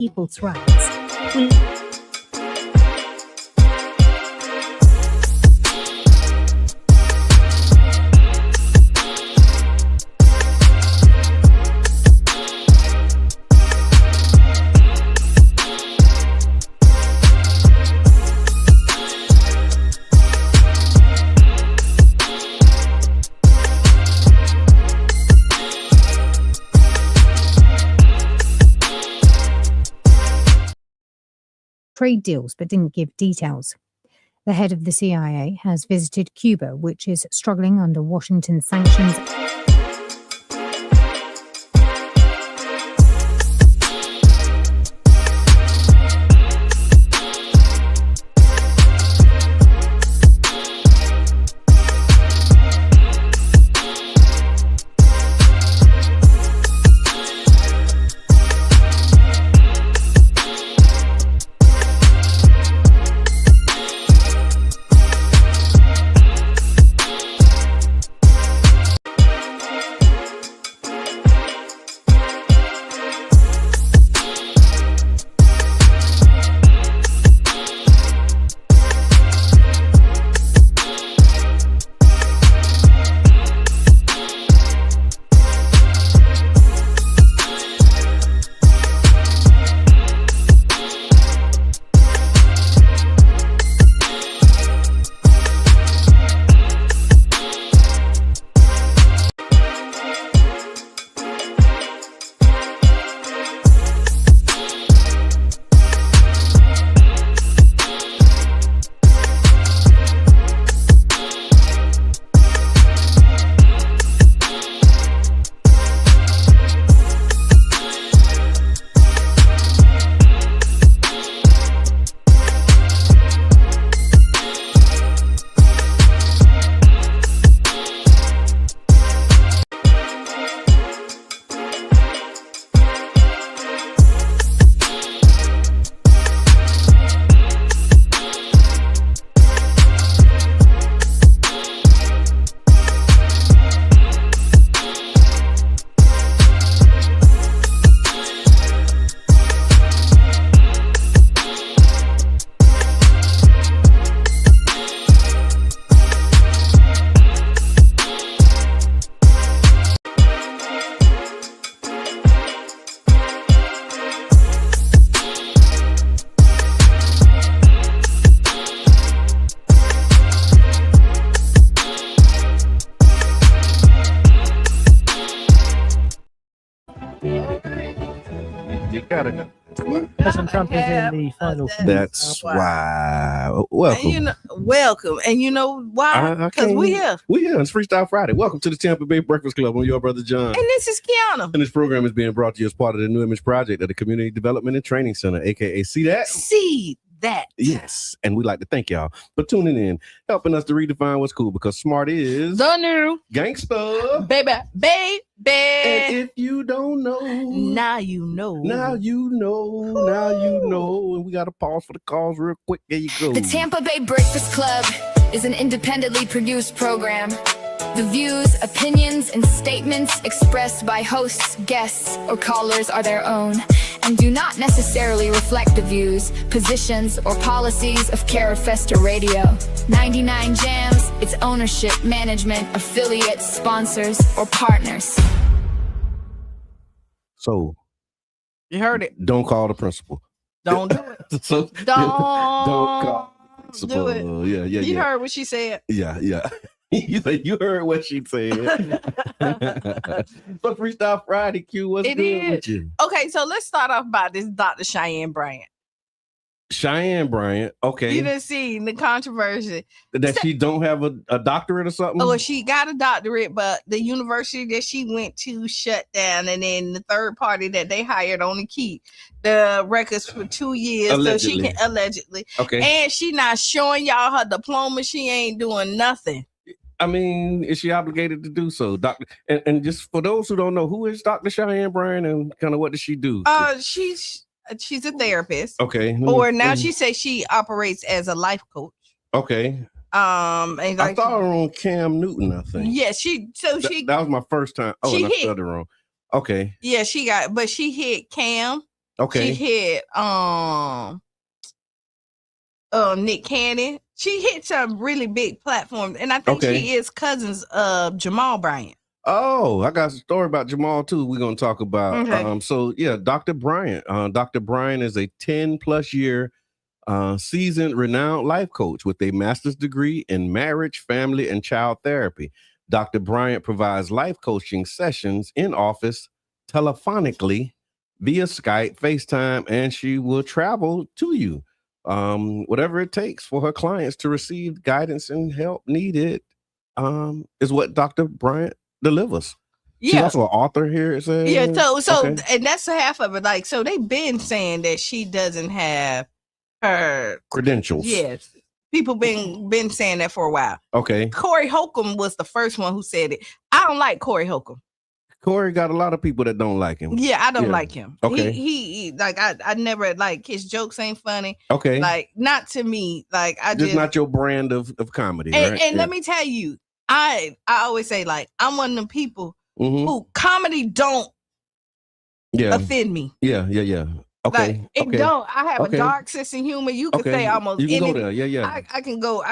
people's rights. Trade deals, but didn't give details. The head of the CIA has visited Cuba, which is struggling under Washington sanctions. President Trump is in the final. That's why. Welcome. Welcome. And you know why? Because we here. We here. It's Freestyle Friday. Welcome to the Tampa Bay Breakfast Club. I'm your brother John. And this is Qiana. And this program is being brought to you as part of the New Image Project at the Community Development and Training Center, aka See That? See That. Yes. And we'd like to thank y'all for tuning in, helping us to redefine what's cool, because smart is the new gangster. Baby. And if you don't know, now you know. Now you know. Now you know. And we got to pause for the calls real quick. There you go. The Tampa Bay Breakfast Club is an independently produced program. The views, opinions, and statements expressed by hosts, guests, or callers are their own and do not necessarily reflect the views, positions, or policies of Carafesta Radio, 99 Jams, its ownership, management, affiliates, sponsors, or partners. So, you heard it. Don't call the principal. Don't do it. So, don't call the principal. Do it. Yeah. You heard what she said. Yeah. You heard what she said. But Freestyle Friday, Q, what's good with you? Okay, so let's start off by this Dr. Qiana Bryant. Qiana Bryant, okay. You didn't see the controversy. That she don't have a doctorate or something? Oh, she got a doctorate, but the university that she went to shut down, and then the third party that they hired only keep the records for 2 years. Allegedly. So she can allegedly. Okay. And she not showing y'all her diploma. She ain't doing nothing. I mean, is she obligated to do so? Doctor, and just for those who don't know, who is Dr. Qiana Bryant and kind of what does she do? She's a therapist. Okay. Or now she says she operates as a life coach. Okay. And like, I thought her on Cam Newton, I think. Yeah, that was my first time. Oh, and I spelled it wrong. Okay. Yeah, she hit Cam. Okay. She hit Nick Cannon. She hit some really big platforms, and I think she is cousins of Jamal Bryant. Oh, I got a story about Jamal too. We're gonna talk about. Okay. So yeah, Dr. Bryant. Dr. Bryant is a 10+ year seasoned, renowned life coach with a master's degree in marriage, family, and child therapy. Dr. Bryant provides life coaching sessions in office, telephonically, via Skype, FaceTime, and she will travel to you. Whatever it takes for her clients to receive guidance and help needed is what Dr. Bryant delivers. Yeah. She's also an author here, it says. Yeah, so Okay. and that's half of it. Like, so they've been saying that she doesn't have her credentials. Yes. People been saying that for a while. Okay. Corey Holcomb was the first one who said it. I don't like Corey Holcomb. Corey got a lot of people that don't like him. Yeah, I don't like him. Okay. He like I never like his jokes ain't funny. Okay. Like not to me. Like I just not your brand of comedy. And, right? and let me tell you, I always say like I'm one of them people who comedy don't offend me. Yeah. Okay. Like, it don't. I have a dark sense of humor. You can say almost you can anything. go there. Yeah. I can go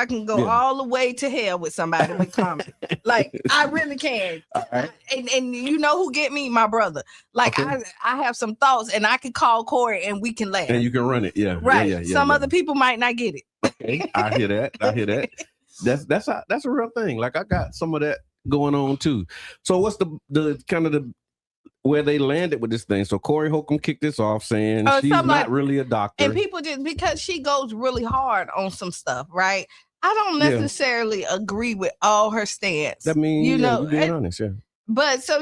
all the way to hell with somebody with comedy. Like I really can. All right. And you know who get me? My brother. Like I have some thoughts and I can call Corey and we can laugh. And you can run it. Yeah. Right. Yeah. Some other people might not get it. Okay. I hear that. That's a real thing. Like I got some of that going on too. So what's the kind of the where they landed with this thing? So Corey Holcomb kicked this off saying she's not really a doctor. And people just because she goes really hard on some stuff, right? I don't necessarily agree with all her stance. That means you know, you're being honest, yeah. But so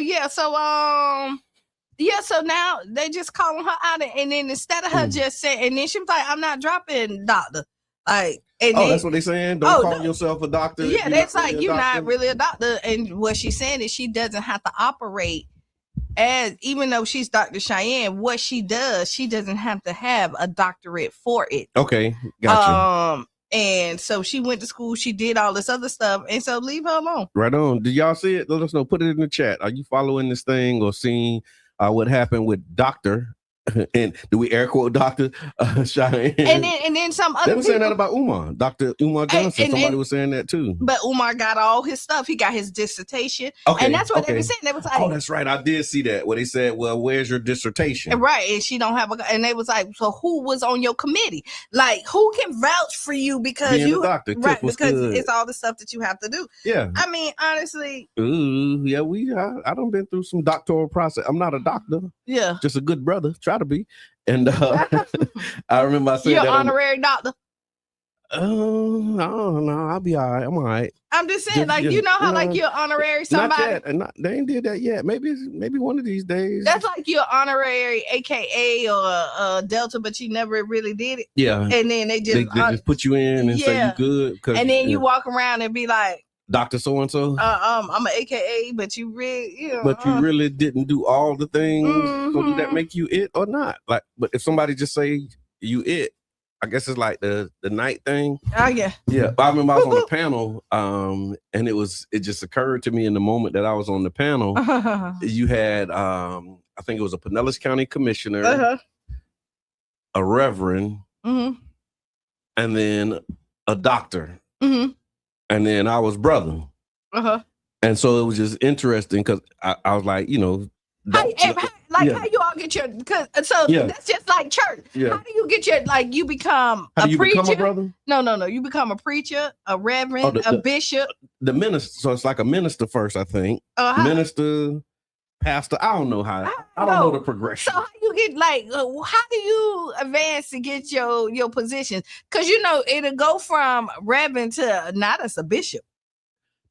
now they just calling her out, and then instead of her just saying, and then she was like, "I'm not dropping doctor." Like, and that's what they're saying. Don't call yourself a doctor. Yeah, that's like you're not really a doctor. And what she's saying is she doesn't have to operate as, even though she's Dr. Qiana, what she does, she doesn't have to have a doctorate for it. Okay, gotcha. And so she went to school, she did all this other stuff, and so leave her alone. Right on. Did y'all see it? Let us know. Put it in the chat. Are you following this thing or seeing what happened with Dr. and do we air quote Dr. Qiana? And then some other they were saying that about Umar. Dr. Umar Johnson. Somebody was saying that too. But Umar got all his stuff. He got his dissertation. Okay. And that's what they were saying. They was like, oh, that's right. I did see that. Where they said, well, where's your dissertation? Right. And she don't have and they was like, so who was on your committee? Like, who can vouch for you because being you doctor, right, because it's all the stuff that you have to do. Yeah. I mean, honestly. Ooh, yeah, I done been through some doctoral process. I'm not a doctor. Yeah. Just a good brother. Try to be. And I remember I said you're that honorary doctor. I don't know. I'll be all right. I'm all right. I'm just saying, you know how like you're honorary somebody. Not yet. And they ain't did that yet. Maybe one of these days. That's like you're honorary, AKA or Delta, but you never really did it. Yeah. And then they just put you in and say you good. And then you walk around and be like, Dr. So-and-so. I'm an AKA, but you really, but you really didn't do all the things. So do that make you it or not? Like, but if somebody just say you it, I guess it's like the night thing. Oh yeah. Yeah. I remember I was on the panel, and it just occurred to me in the moment that I was on the panel. You had I think it was a Pinellas County commissioner, a reverend, and then a doctor. And then I was brother. And so it was just interesting because I was like, you know, how you all get your that's just like church. Yeah. How do you get your you become a preacher? Become a brother? No. You become a preacher, a reverend, a bishop. The minister. So it's like a minister first, I think. Minister, pastor. I don't know how. I don't know the progression. So how you get how do you advance to get your position? Because you know it'll go from reverend to not as a bishop.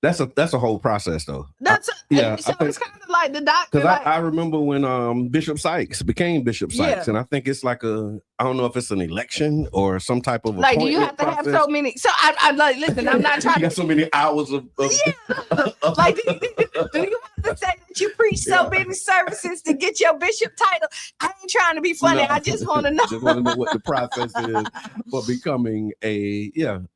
That's a whole process though. So it's kind of like the doctor. Because I remember when Bishop Sykes became Bishop Sykes, and I think it's like I don't know if it's an election or some type of do you have to have so many? So I'm like, listen, I'm not trying. You got so many hours of do you have to say that you preach so many services to get your bishop title? I ain't trying to be funny. No. I just want to know. Just want to know what the process is for becoming a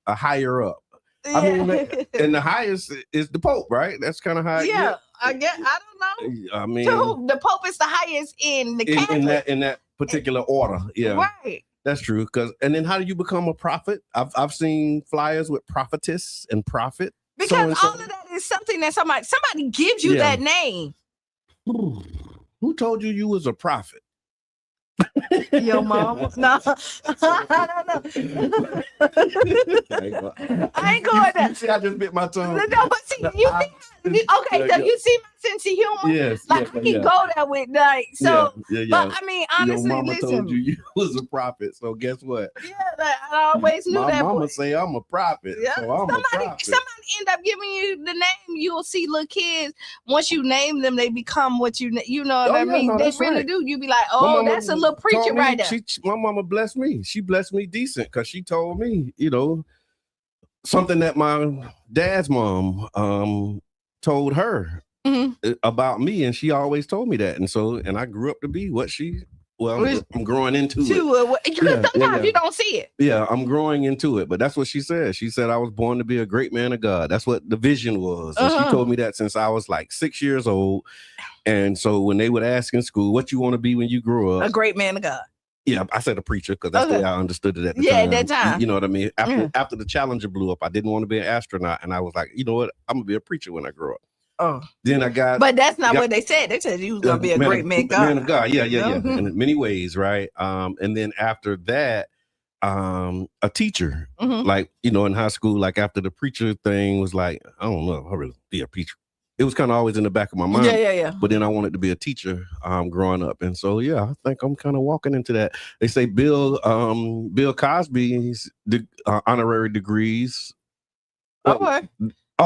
higher up. Yeah. I mean, and the highest is the Pope, right? That's kind of high. Yeah, I guess I don't know. I mean, the Pope is the highest in the Catholic. In that particular order. Yeah, Right. that's true. And then how do you become a prophet? I've seen flyers with prophetess and prophet. Because so-and-so. all of that is something that somebody gives you that name. Who told you was a prophet? Your mom? No. I ain't going there. You see, I just bit my tongue. No, but see, you see my sense of humor? Yes. Like, I can go there with, like, so, but I mean, honestly, your mama listen. told you was a prophet, so guess what? Yeah, like, I always knew my that. My mama say I'm a prophet, so I'm a prophet. Somebody end up giving you the name. You'll see little kids, once you name them, they become what you know what I mean? No, they really do. You be like, oh, that's a little preacher right there. My mama blessed me. She blessed me decent because she told me, something that my dad's mom told her about me, and she always told me that, and I grew up to be what she. Well, I'm growing into it. Sometimes you don't see it. Yeah, I'm growing into it, but that's what she said. She said I was born to be a great man of God. That's what the vision was. And she told me that since I was like 6 years old. And so when they would ask in school, what you want to be when you grow up? A great man of God. Yeah, I said a preacher because that's the way I understood it at the time. Yeah, at that time. You know what I mean? After the Challenger blew up, I didn't want to be an astronaut. And I was like, you know what? I'm going to be a preacher when I grow up. Oh. Then I got... But that's not what they said. They said you was going to be a great man of God. Man of God, yeah. In many ways, right? And then after that, a teacher. Like, in high school, like after the preacher thing was like, I don't know, I really be a preacher. It was kind of always in the back of my mind. Yeah. But then I wanted to be a teacher growing up. And so, yeah, I think I'm kind of walking into that. They say Bill Cosby's honorary degrees. Okay.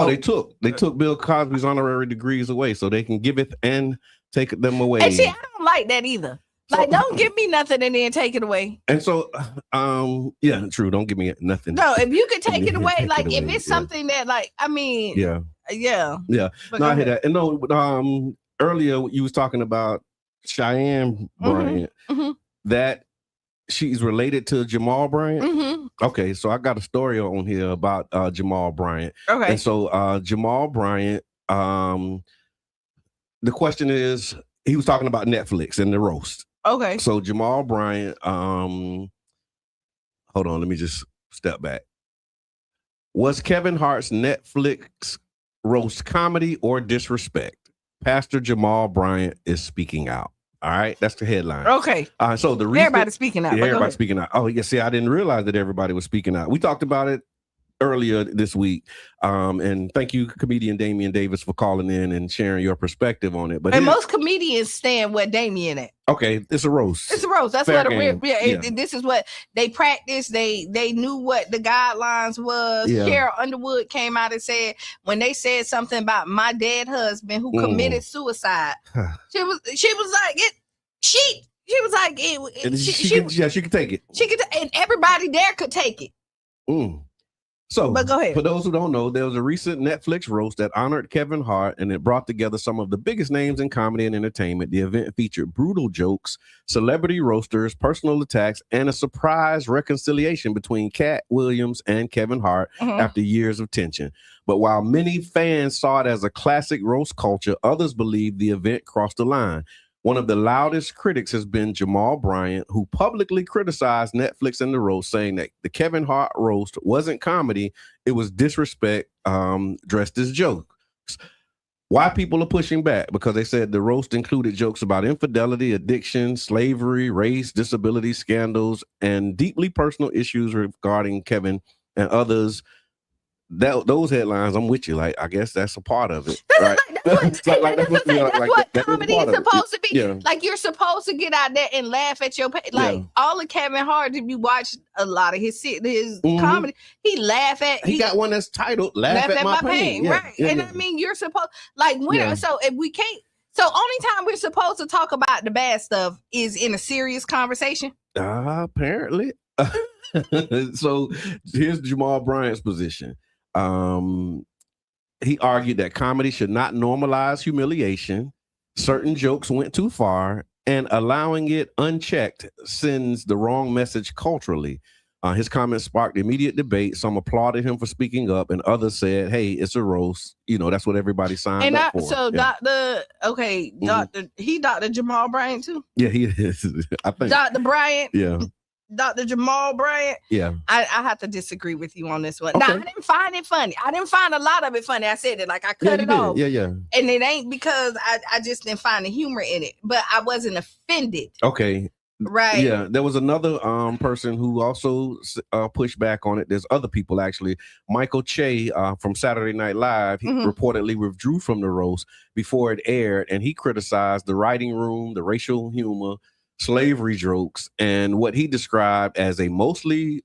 They took Bill Cosby's honorary degrees away so they can give it and take them away. And see, I don't like that either. Like, don't give me nothing and then take it away. And so, yeah, true. Don't give me nothing. No, if you could take it away, like if it's something that, like, I mean, yeah. No, I hear that. And no, earlier you was talking about Qiana Bryant. That she's related to Jamal Bryant. Okay, so I got a story on here about Jamal Bryant. Okay, and so Jamal Bryant. The question is, he was talking about Netflix and the roast. Okay. So Jamal Bryant, hold on, let me just step back. Was Kevin Hart's Netflix roast comedy or disrespect? Pastor Jamal Bryant is speaking out. All right, that's the headline. Okay. So the reason everybody's speaking out. Yeah, everybody's speaking out. Oh, yeah. See, I didn't realize that everybody was speaking out. We talked about it earlier this week. And thank you, comedian Damian Davis, for calling in and sharing your perspective on it. But most comedians stand where Damian at. Okay, it's a roast. It's a roast. That's Fair what game. This is what they practiced. They knew what the guidelines was. Yeah. Carol Underwood came out and said when they said something about my dead husband who committed suicide, she was like it. She was like it. She could take it. She could, and everybody there could take it. So, but go ahead. For those who don't know, there was a recent Netflix roast that honored Kevin Hart, and it brought together some of the biggest names in comedy and entertainment. The event featured brutal jokes, celebrity roasters, personal attacks, and a surprise reconciliation between Cat Williams and Kevin Hart after years of tension. But while many fans saw it as a classic roast culture, others believe the event crossed the line. One of the loudest critics has been Jamal Bryant, who publicly criticized Netflix and the roast, saying that the Kevin Hart roast wasn't comedy, it was disrespect dressed as jokes. Why people are pushing back? Because they said the roast included jokes about infidelity, addiction, slavery, race, disability scandals, and deeply personal issues regarding Kevin and others. Those headlines, I'm with you. Like, I guess that's a part of it, right? That's what comedy is supposed to be. Yeah. Like, you're supposed to get out there and laugh at your all of Kevin Hart. If you watch a lot of his comedy, he laugh at. He got one that's titled "Laugh at My Pain," right? And I mean, you're supposed So if we can't, only time we're supposed to talk about the bad stuff is in a serious conversation. Apparently. So here's Jamal Bryant's position. He argued that comedy should not normalize humiliation. Certain jokes went too far, and allowing it unchecked sends the wrong message culturally. His comments sparked immediate debate. Some applauded him for speaking up, and others said, "Hey, it's a roast. You know, that's what everybody signed up for." So, Dr. Jamal Bryant too. Yeah, he is. I think Dr. Bryant. Yeah. Dr. Jamal Bryant. Yeah. I have to disagree with you on this one. Okay. Now, I didn't find it funny. I didn't find a lot of it funny. I said it like I cut it off. Yeah, yeah. And it ain't because I just didn't find the humor in it, but I wasn't offended. Okay. Right. Yeah, there was another person who also pushed back on it. There's other people actually. Michael Che from Saturday Night Live, he reportedly withdrew from the roast before it aired, and he criticized the writing room, the racial humor, slavery jokes, and what he described as mostly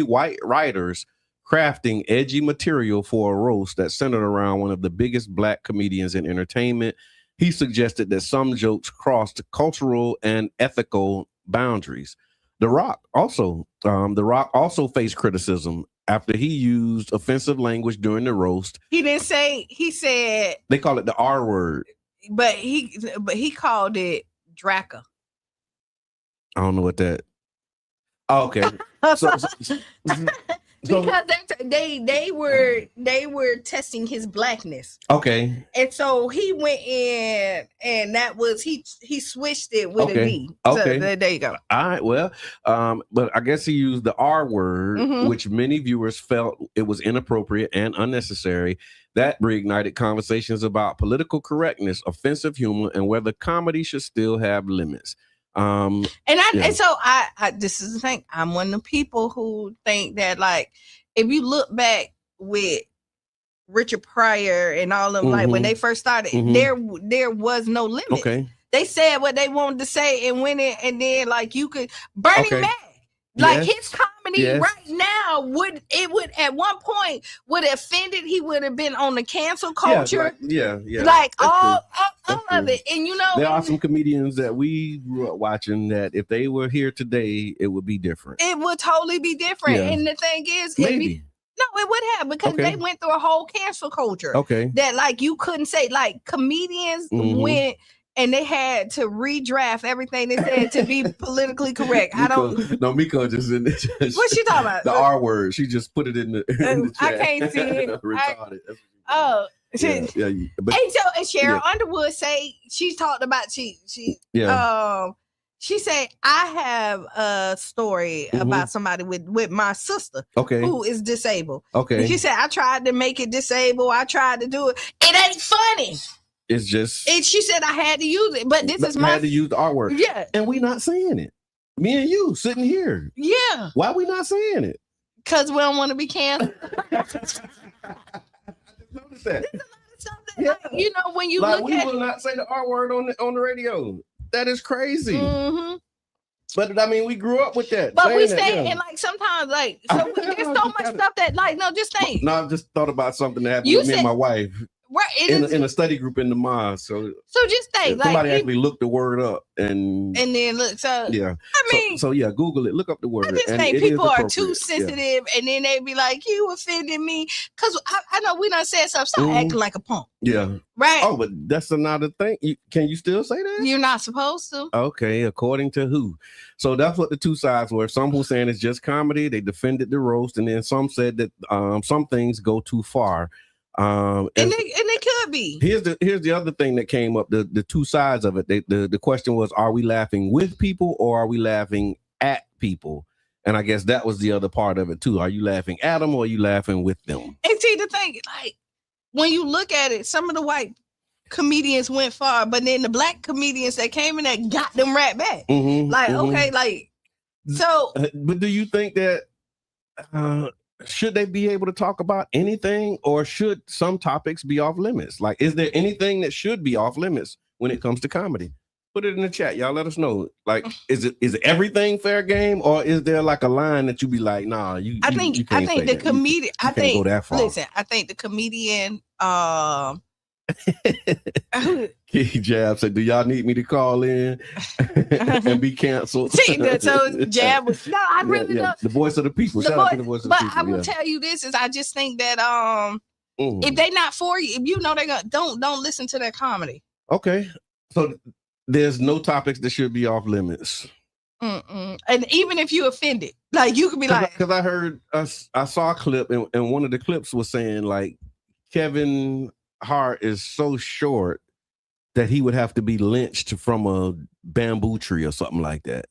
white writers crafting edgy material for a roast that centered around one of the biggest Black comedians in entertainment. He suggested that some jokes crossed cultural and ethical boundaries. The Rock also faced criticism after he used offensive language during the roast. He didn't say. He said they call it the R word, but he called it Draca. I don't know what that. Oh, okay. Because they were testing his Blackness. Okay. And so he went in, and that was he switched it with a D. Okay. So there you go. All right. Well, but I guess he used the R word, which many viewers felt it was inappropriate and unnecessary. That reignited conversations about political correctness, offensive humor, and whether comedy should still have limits. And so I this is the thing. I'm one of the people who think that, like, if you look back with Richard Pryor and all of them, like when they first started, there was no limit. Okay. They said what they wanted to say and went in, and then like you could Bernie Mac. Like his comedy right now would at one point would have offended. He would have been on the cancel culture. Yeah. Like all of it. And you know, there are some comedians that we grew up watching that if they were here today, it would be different. It would totally be different. Yeah. And the thing is, maybe. No, it would have, because they went through a whole cancel culture. Okay. That like you couldn't say, like comedians went and they had to redraft everything they said to be politically correct. Miko just in the what she talking about? The R word. She just put it in the chat. I can't see it. Retarded. But and Cheryl Underwood say she talked about she said, I have a story about somebody with my sister who is disabled. Okay. And she said, I tried to make it disabled. I tried to do it. It ain't funny. It's just. And she said I had to use it, but this is I had to use the R word. Yeah. And we not saying it. Me and you sitting here. Yeah. Why we not saying it? Because we don't want to be canceled. I just noticed that. Yeah. Like, you know, when you look we will not say the R word on the radio. That is crazy. But I mean, we grew up with that. But we say, and like sometimes, like, so there's so much stuff that, like, no, just think. No, I just thought about something that happened with me and my wife. Right, in a study group in the mosque. So just think, somebody actually looked the word up and then look. So yeah, I mean, so Google it, look up the word. I just think people are too sensitive, and then they be like, "You offended me," because I know we done said something. Stop acting like a punk. Yeah, right. Oh, but that's another thing. Can you still say that? You're not supposed to. Okay, according to who? So that's what the two sides were. Some who saying it's just comedy. They defended the roast, and then some said that some things go too far. And they could be. Here's the other thing that came up. The two sides of it. The question was: are we laughing with people or are we laughing at people? And I guess that was the other part of it too. Are you laughing at them or are you laughing with them? And see, the thing, like when you look at it, some of the white comedians went far, but then the Black comedians that came in there got them right back. Like okay, like so. But do you think that? Should they be able to talk about anything, or should some topics be off limits? Like, is there anything that should be off limits when it comes to comedy? Put it in the chat, y'all. Let us know. Like, is everything fair game, or is there like a line that you be like, nah, you? I think the comedian. I think go that far. Listen, I think the comedian. Jab said, "Do y'all need me to call in and be canceled?" So Jab was no, I really don't. The voice of the people. Shout out to the voice of the people. But I will tell you this: is I just think that if they not for you, if you know they're gonna don't listen to their comedy. Okay, so there's no topics that should be off limits. And even if you offended, like you could be like, because I heard I saw a clip and one of the clips was saying like Kevin Hart is so short that he would have to be lynched from a bamboo tree or something like that.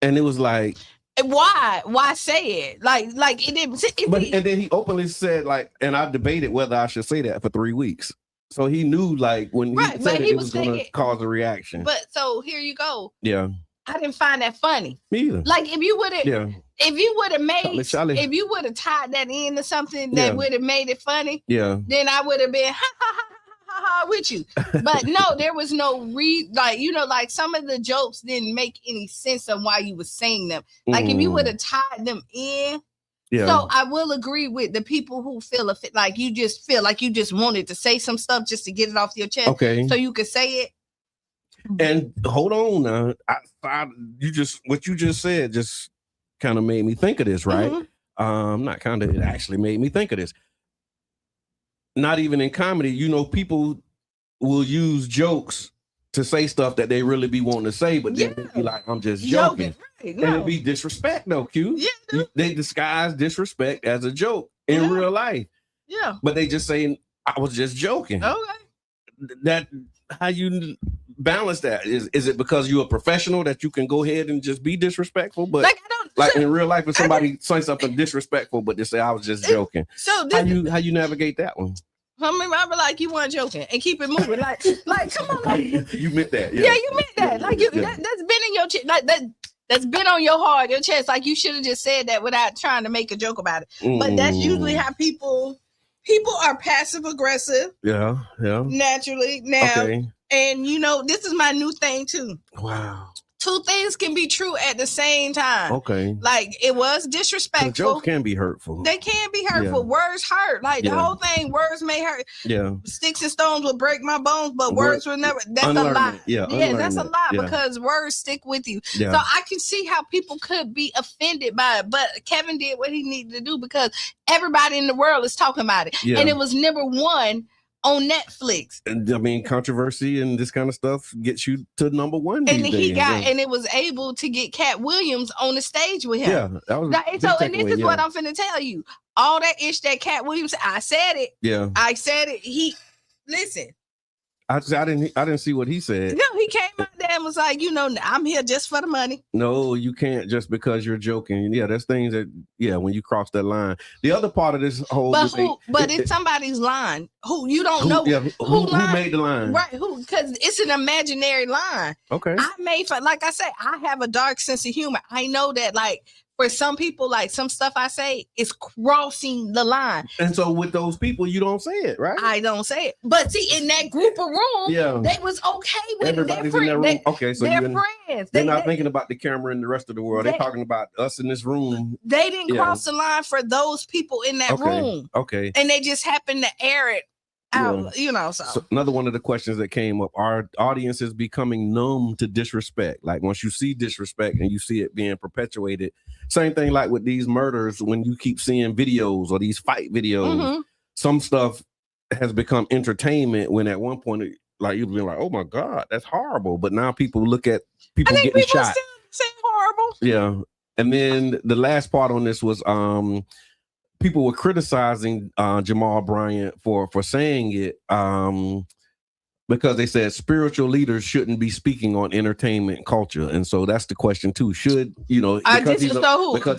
And it was like, why say it? Like it didn't. And then he openly said like, and I debated whether I should say that for 3 weeks. So he knew like when he said it was going to cause a reaction. But so here you go. Yeah. I didn't find that funny. Me either. Like if you would have, if you would have made, if you would have tied that into something that would have made it funny, then I would have been with you. But no, there was no like some of the jokes didn't make any sense of why you were saying them. Like if you would have tied them in. Yeah. So I will agree with the people who feel like you just feel like you just wanted to say some stuff just to get it off your chest. Okay. So you could say it. And hold on now. What you just said just kind of made me think of this, right? Not kind of, it actually made me think of this. Not even in comedy, people will use jokes to say stuff that they really be wanting to say, but then be like, I'm just joking. Right, no. And it'd be disrespect though, Q. Yeah. They disguise disrespect as a joke in real life. Yeah. But they just saying, I was just joking. Okay. That how you balance that? Is it because you're a professional that you can go ahead and just be disrespectful? But like in real life, if somebody says something disrespectful, but they say I was just joking. So how you navigate that one? I mean, I be like, you weren't joking and keep it moving. Like, come on, like you meant that. Yeah, you meant that. Like that's been in your chest. Like that's been on your heart, your chest. Like you should have just said that without trying to make a joke about it. But that's usually how people are passive aggressive. Yeah. Naturally now. Okay. And this is my new thing too. Wow. Two things can be true at the same time. Okay. Like it was disrespectful. Jokes can be hurtful. They can be hurtful. Yeah. Words hurt. Like the whole thing, words may hurt. Yeah. Sticks and stones will break my bones, but words will never. That's a lie. Yeah, that's a lie because words stick with you. Yeah. So I can see how people could be offended by it. But Kevin did what he needed to do because everybody in the world is talking about it. Yeah. And it was number one on Netflix. And I mean, controversy and this kind of stuff gets you to number one. And and it was able to get Cat Williams on the stage with him. Yeah, that was and this is what I'm finna tell you. All that ish that Cat Williams, I said it. Yeah, I said it. Listen. I didn't see what he said. No, he came out there and was like, I'm here just for the money. No, you can't just because you're joking. Yeah, there's things that when you cross that line. The other part of this whole it's somebody's line who you don't know who made the line. Right, because it's an imaginary line. Okay. Like I said, I have a dark sense of humor. I know that like for some people, like some stuff I say is crossing the line. And so with those people, you don't say it, right? I don't say it. But see, in that group of room, they was okay with everybody's in that room. Okay, so they're friends. They're not thinking about the camera and the rest of the world. They're talking about us in this room. They didn't cross the line for those people in that room. Okay. And they just happened to air it out, so another one of the questions that came up, are audiences becoming numb to disrespect? Like once you see disrespect and you see it being perpetuated, same thing like with these murders, when you keep seeing videos or these fight videos, some stuff has become entertainment when at one point like you've been like, oh my God, that's horrible. But now people look at people getting shot. Still say horrible. Yeah. And then the last part on this was people were criticizing Jamal Bryant for saying it because they said spiritual leaders shouldn't be speaking on entertainment and culture. And so that's the question too. Should, because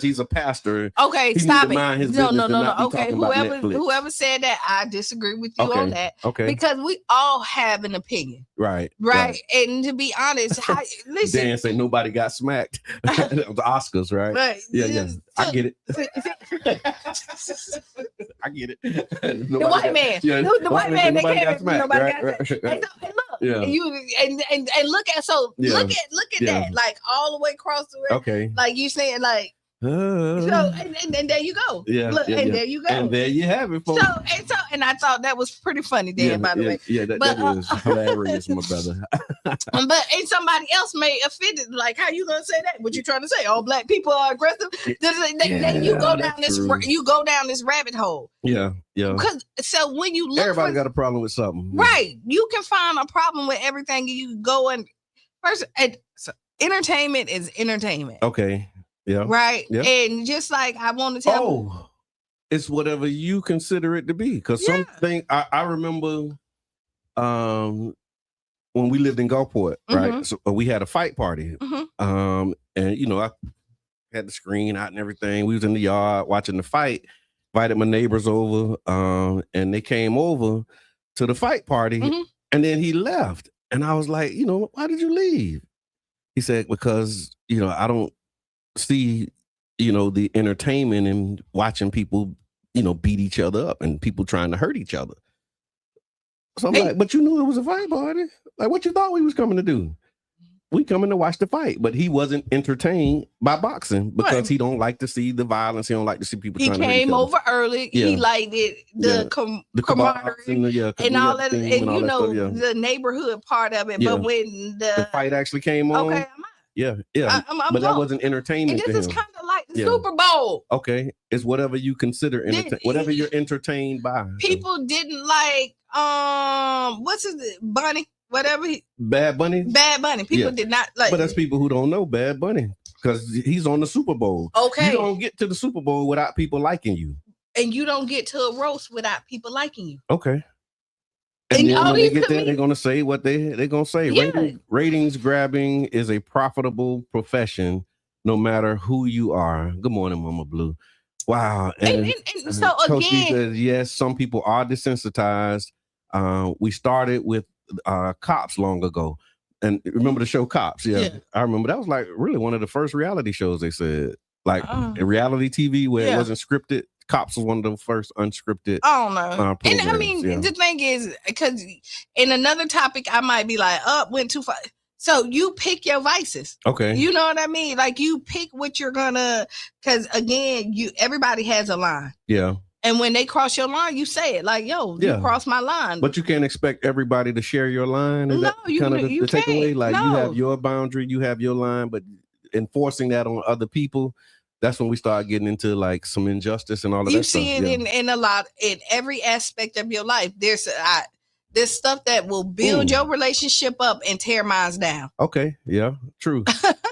he's a pastor. Okay, stop it. No. Okay, whoever said that, I disagree with you on that. Okay. Because we all have an opinion. Right. And to be honest, listen. Dan said nobody got smacked. The Oscars, right? Right. Yeah. I get it. I get it. The white man. The white man that came in, nobody got smacked. And look, and look at look at that, like all the way across the way. Okay. Like you saying like so and there you go. Yeah. Look, there you go. And there you have it, folks. And I thought that was pretty funny, Dan, by the way. Yeah, that is hilarious, my brother. But somebody else may offend it. Like, how you gonna say that? What you trying to say? All black people are aggressive? Then you go down this rabbit hole. Yeah. Because so when you look, everybody got a problem with something. Right. You can find a problem with everything. You go and first. entertainment is entertainment. Okay. Yeah. Right. Yeah. And just like I want to tell. Oh, it's whatever you consider it to be. Because something I remember when we lived in Gulfport, right? So we had a fight party. And you know, I had the screen out and everything. We was in the yard watching the fight, invited my neighbors over, and they came over to the fight party, and then he left. And I was like, you know, why did you leave? He said, because, you know, I don't see, you know, the entertainment and watching people, you know, beat each other up and people trying to hurt each other. So I'm like, but you knew it was a fight party. Like, what you thought we was coming to do? We coming to watch the fight, but he wasn't entertained by boxing because he don't like to see the violence. He don't like to see people. He came over early. Yeah. He liked it, the camaraderie and all that, and you know the neighborhood part of it. Yeah. But when the fight actually came on, okay, I'm but that wasn't entertainment. And this is kind of like the Super Bowl. Okay, it's whatever you consider whatever you're entertained by. People didn't like what's his Bunny. Whatever Bad Bunny. People did not like. But that's people who don't know Bad Bunny because he's on the Super Bowl. Okay, you don't get to the Super Bowl without people liking you, and you don't get to a roast without people liking you. Okay, and then when they get there, they're gonna say what they're gonna say. Yeah. Ratings grabbing is a profitable profession, no matter who you are. Good morning, Mama Blue. Wow, and so Coach again, says yes, some people are desensitized. We started with Cops long ago, and remember the show Cops? Yeah, I remember that was like really one of the first reality shows. They said like reality TV where it wasn't scripted. Cops was one of the first unscripted. I don't know. And I mean, the thing is, because in another topic, I might be like, went too far. So you pick your vices. Okay. You know what I mean? Like you pick what you're gonna, because again, everybody has a line. Yeah. And when they cross your line, you say it like, yo, you crossed my line. But you can't expect everybody to share your line. Is that kind of the takeaway? Like you have your boundary, you have your line, but enforcing that on other people, that's when we start getting into like some injustice and all of that stuff. You see it in a lot, in every aspect of your life. There's stuff that will build your relationship up and tear mine down. Okay. Yeah. True.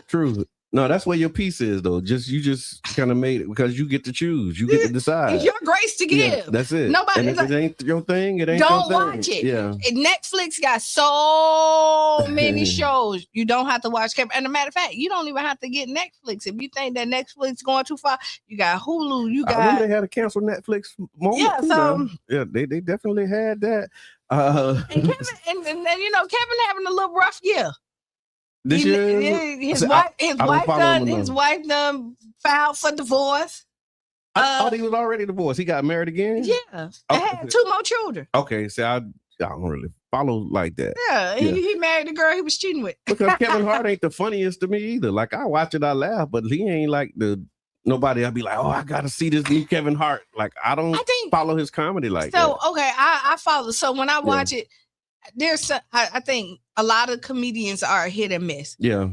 True. No, that's where your piece is, though. You just kind of made it because you get to choose. You get to decide. It's your grace to give. Yeah, that's it. Nobody. And if it ain't your thing, it ain't don't your thing. Watch it. Yeah. Netflix got so many shows. You don't have to watch. And as a matter of fact, you don't even have to get Netflix. If you think that Netflix going too far, you got Hulu. You got. I remember they had a cancel Netflix moment. Yeah. So they definitely had that. And Kevin, and you know, Kevin having a little rough year. This year, his wife done filed for divorce. I thought he was already divorced. He got married again. Yeah, I had 2 more children. Okay, so I don't really follow like that. Yeah, he married the girl he was cheating with. Because Kevin Hart ain't the funniest to me either. Like I watch it, I laugh, but he ain't like nobody. I'll be like, oh, I gotta see this new Kevin Hart. Like I don't follow his comedy like that. So okay, I follow. So when I watch it. I think a lot of comedians are hit and miss. Yeah,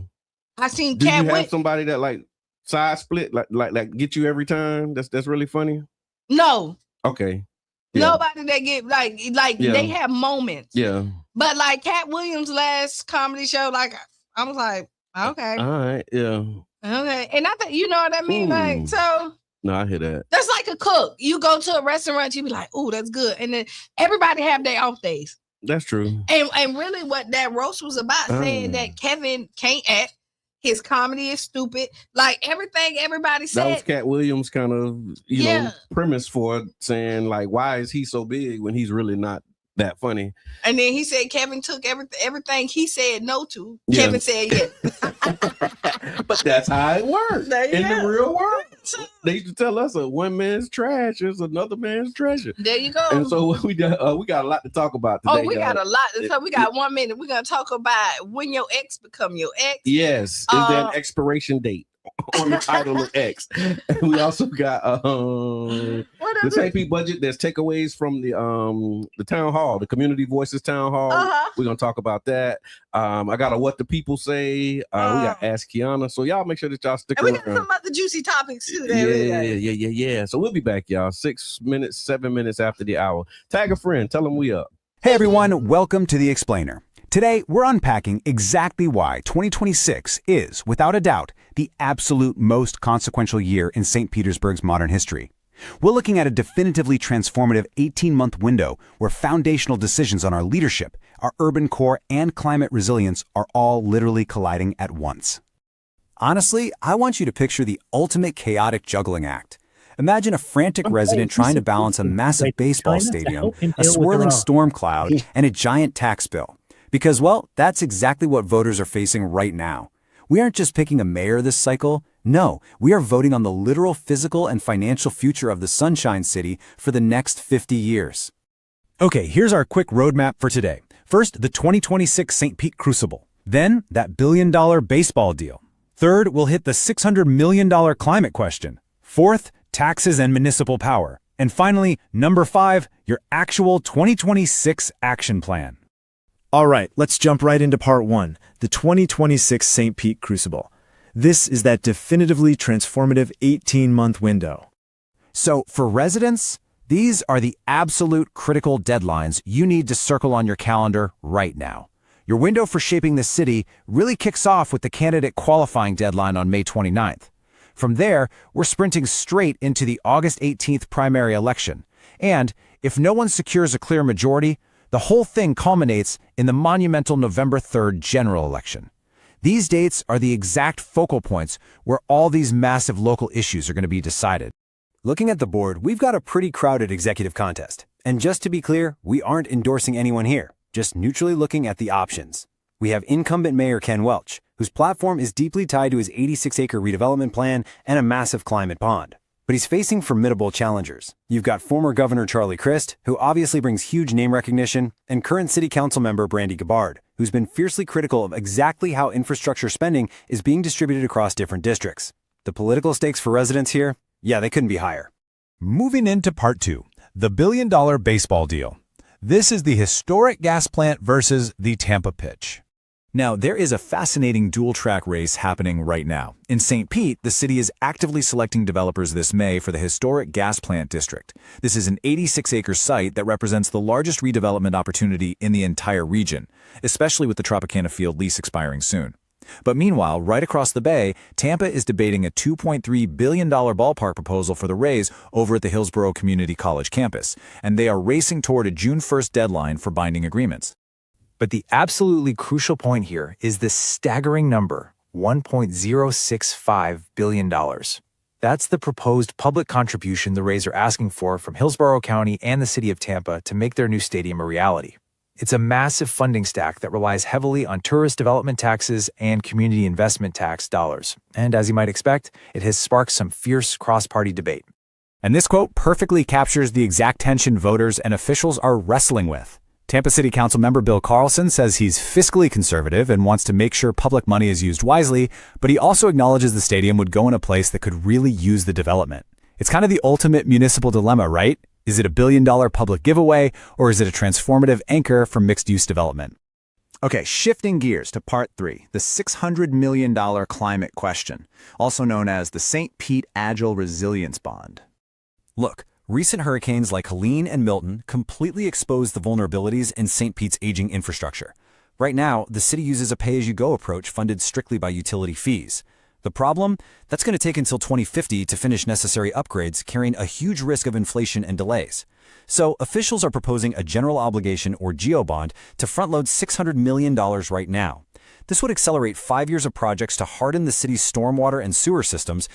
I seen. Do you have somebody that like side split, like get you every time? That's really funny. No. Okay. Yeah. Nobody that get like they have moments. Yeah. But like Cat Williams' last comedy show, like I was like, okay, all right, yeah, okay, and I think you know what I mean. Like so. No, I hear that. That's like a cook. You go to a restaurant, you be like, oh, that's good, and then everybody have their off days. That's true. And really what that roast was about, saying that Kevin can't act, his comedy is stupid. Like everything everybody said. That was Cat Williams' kind of, you know, premise for saying like, why is he so big when he's really not that funny? And then he said Kevin took everything he said no to. Yeah. Kevin said yes. But that's how it works in the real world. They used to tell us one man's trash is another man's treasure. There you go. And so we got a lot to talk about today. Oh, we got a lot. So we got 1 minute. We're gonna talk about when your ex become your ex. Yes. Is there an expiration date on the title of X? And we also got the AP budget. There's takeaways from the town hall, the Community Voices town hall. We're gonna talk about that. I got a What the People Say. We got Ask Qiana. So y'all make sure that y'all stick around. And we got some other juicy topics too. Yeah. So we'll be back, y'all. 7 minutes after the hour. Tag a friend. Tell them we up. Hey everyone, welcome to The Explainer. Today, we're unpacking exactly why 2026 is, without a doubt, the absolute most consequential year in St. Petersburg's modern history. We're looking at a definitively transformative 18-month window where foundational decisions on our leadership, our urban core, and climate resilience are all literally colliding at once. Honestly, I want you to picture the ultimate chaotic juggling act. Imagine a frantic resident trying to balance a massive baseball stadium, a swirling storm cloud, and a giant tax bill. Because, well, that's exactly what voters are facing right now. We aren't just picking a mayor this cycle. No, we are voting on the literal physical and financial future of the Sunshine City for the next 50 years. Okay, here's our quick roadmap for today. First, the 2026 St. Pete Crucible. Then, that billion-dollar baseball deal. Third, we'll hit the $600 million climate question. Fourth, taxes and municipal power. And finally, number 5, your actual 2026 action plan. All right, let's jump right into part 1, the 2026 St. Pete Crucible. This is that definitively transformative 18-month window. So, for residents, these are the absolute critical deadlines you need to circle on your calendar right now. Your window for shaping the city really kicks off with the candidate qualifying deadline on May 29th. From there, we're sprinting straight into the August 18th primary election. And if no one secures a clear majority, the whole thing culminates in the monumental November 3rd general election. These dates are the exact focal points where all these massive local issues are going to be decided. Looking at the board, we've got a pretty crowded executive contest. And just to be clear, we aren't endorsing anyone here, just neutrally looking at the options. We have incumbent Mayor Ken Welch, whose platform is deeply tied to his 86-acre redevelopment plan and a massive climate bond. But he's facing formidable challengers. You've got former Governor Charlie Crist, who obviously brings huge name recognition, and current City Council member Brandy Gabbard, who's been fiercely critical of exactly how infrastructure spending is being distributed across different districts. The political stakes for residents here? Yeah, they couldn't be higher. Moving into part 2, the billion-dollar baseball deal. This is the historic gas plant versus the Tampa pitch. Now, there is a fascinating dual-track race happening right now. In St. Pete, the city is actively selecting developers this May for the historic gas plant district. This is an 86-acre site that represents the largest redevelopment opportunity in the entire region, especially with the Tropicana Field lease expiring soon. But meanwhile, right across the bay, Tampa is debating a $2.3 billion ballpark proposal for the Rays over at the Hillsborough Community College campus, and they are racing toward a June 1st deadline for binding agreements. But the absolutely crucial point here is this staggering number, $1.065 billion. That's the proposed public contribution the Rays are asking for from Hillsborough County and the city of Tampa to make their new stadium a reality. It's a massive funding stack that relies heavily on tourist development taxes and community investment tax dollars. And as you might expect, it has sparked some fierce cross-party debate. And this quote perfectly captures the exact tension voters and officials are wrestling with. Tampa City Council member Bill Carlson says he's fiscally conservative and wants to make sure public money is used wisely, but he also acknowledges the stadium would go in a place that could really use the development. It's kind of the ultimate municipal dilemma, right? Is it a billion-dollar public giveaway, or is it a transformative anchor for mixed-use development? Okay, shifting gears to part 3, the $600 million climate question, also known as the St. Pete Agile Resilience Bond. Look, recent hurricanes like Helene and Milton completely exposed the vulnerabilities in St. Pete's aging infrastructure. Right now, the city uses a pay-as-you-go approach funded strictly by utility fees. The problem? That's going to take until 2050 to finish necessary upgrades, carrying a huge risk of inflation and delays. So officials are proposing a general obligation or GEO bond to front-load $600 million right now. This would accelerate 5 years of projects to harden the city's stormwater and sewer systems.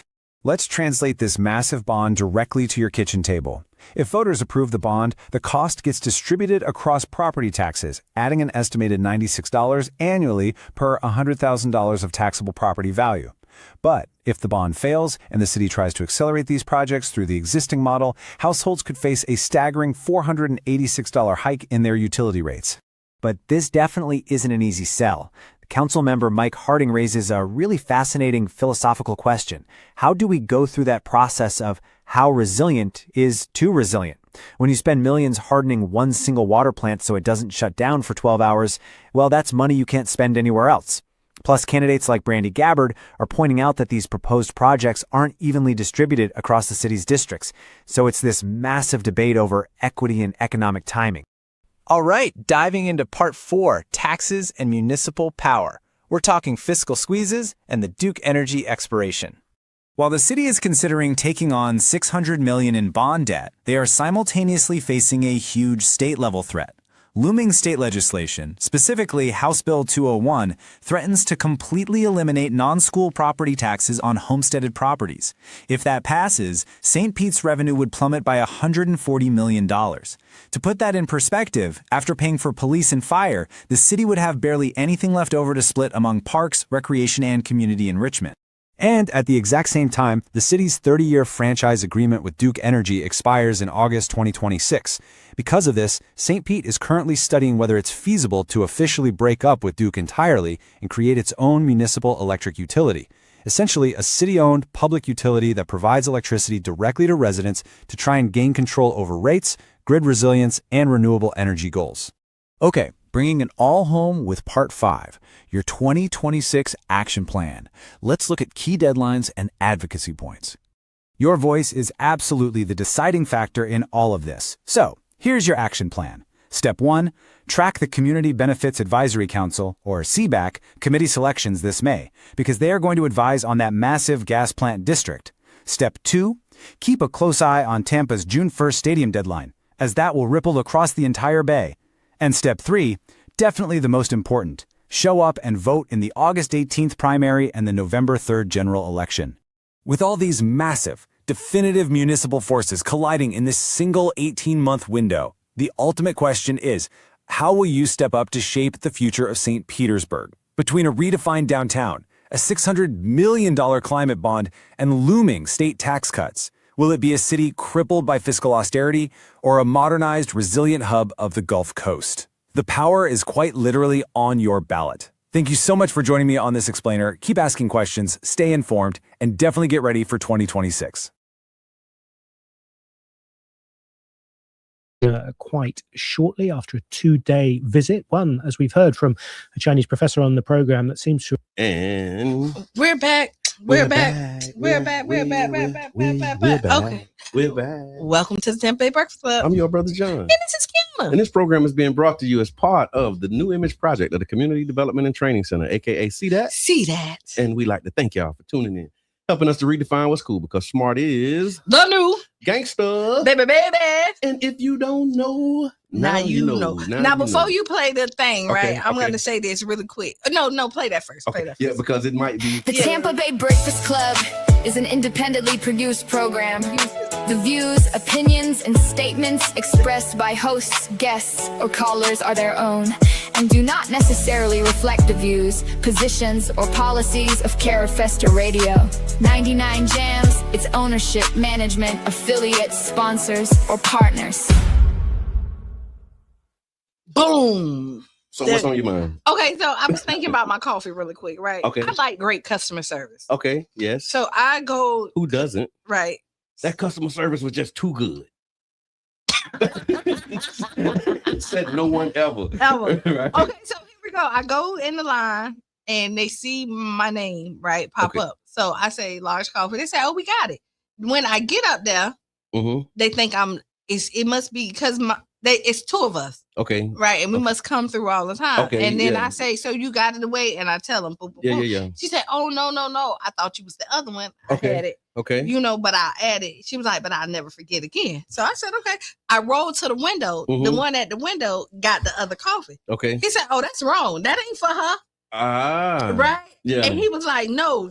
Let's translate this massive bond directly to your kitchen table. If voters approve the bond, the cost gets distributed across property taxes, adding an estimated $96 annually per $100,000 of taxable property value. But if the bond fails and the city tries to accelerate these projects through the existing model, households could face a staggering $486 hike in their utility rates. But this definitely isn't an easy sell. Councilmember Mike Harding raises a really fascinating philosophical question. How do we go through that process of how resilient is too resilient? When you spend millions hardening one single water plant so it doesn't shut down for 12 hours, well, that's money you can't spend anywhere else. Plus, candidates like Brandy Gabbard are pointing out that these proposed projects aren't evenly distributed across the city's districts, so it's this massive debate over equity and economic timing. All right, diving into part 4, taxes and municipal power. We're talking fiscal squeezes and the Duke Energy expiration. While the city is considering taking on $600 million in bond debt, they are simultaneously facing a huge state-level threat. Looming state legislation, specifically House Bill 201, threatens to completely eliminate non-school property taxes on homesteaded properties. If that passes, St. Pete's revenue would plummet by $140 million. To put that in perspective, after paying for police and fire, the city would have barely anything left over to split among parks, recreation, and community enrichment. And at the exact same time, the city's 30-year franchise agreement with Duke Energy expires in August 2026. Because of this, St. Pete is currently studying whether it's feasible to officially break up with Duke entirely and create its own municipal electric utility. Essentially, a city-owned public utility that provides electricity directly to residents to try and gain control over rates, grid resilience, and renewable energy goals. Okay, bringing it all home with Part 5, your 2026 action plan. Let's look at key deadlines and advocacy points. Your voice is absolutely the deciding factor in all of this. So, here's your action plan. Step 1, track the Community Benefits Advisory Council, or CBAC, committee selections this May, because they are going to advise on that massive gas plant district. Step 2, keep a close eye on Tampa's June 1st stadium deadline, as that will ripple across the entire Bay. And Step 3, definitely the most important, show up and vote in the August 18th primary and the November 3rd general election. With all these massive, definitive municipal forces colliding in this single 18-month window, the ultimate question is, how will you step up to shape the future of St. Petersburg? Between a redefined downtown, a $600 million climate bond, and looming state tax cuts, will it be a city crippled by fiscal austerity or a modernized, resilient hub of the Gulf Coast? The power is quite literally on your ballot. Thank you so much for joining me on this explainer. Keep asking questions, stay informed, and definitely get ready for 2026. Quite shortly after a 2-day visit. One, as we've heard from a Chinese professor on the program, that seems to. And we're back. We're back. We're back. Okay. We're back. Welcome to the Tampa Bay Breakfast Club. I'm your brother John. And this is Qiana. And this program is being brought to you as part of the New Image Project of the Community Development and Training Center, aka CDAT. CDAT. And we'd like to thank y'all for tuning in, helping us to redefine what's cool, because smart is the new gangster. Baby. And if you don't know, now you know. Now, before you play the thing, okay, right? I'm going to say this really quick. No, play that first. Okay. Play that first. Yeah, because it might be. The Tampa Bay Breakfast Club is an independently produced program. The views, opinions, and statements expressed by hosts, guests, or callers are their own and do not necessarily reflect the views, positions, or policies of Carafesta Radio, 99 Jams, its ownership, management, affiliates, sponsors, or partners. Boom. So what's on your mind? Okay, so I was thinking about my coffee really quick, right? Okay. I like great customer service. Okay, yes. So I go. Who doesn't? Right. That customer service was just too good. Said no one ever. Right? Okay, so here we go. I go in the line and they see my name, right, pop up. So I say large coffee. They say, "Oh, we got it." When I get up there, they think it must be because it's two of us. Okay. Right. And we must come through all the time. Okay, and then I say, "So you got it away?" And I tell them, boom, boom, boom. Yeah. She said, "Oh, no. I thought you was the other one. I had it. Okay. But I added." She was like, "But I'll never forget again." So I said, "Okay." I rolled to the window. The one at the window got the other coffee. Okay. He said, "Oh, that's wrong. That ain't for her." Ah. Right? Yeah. And he was like, "No."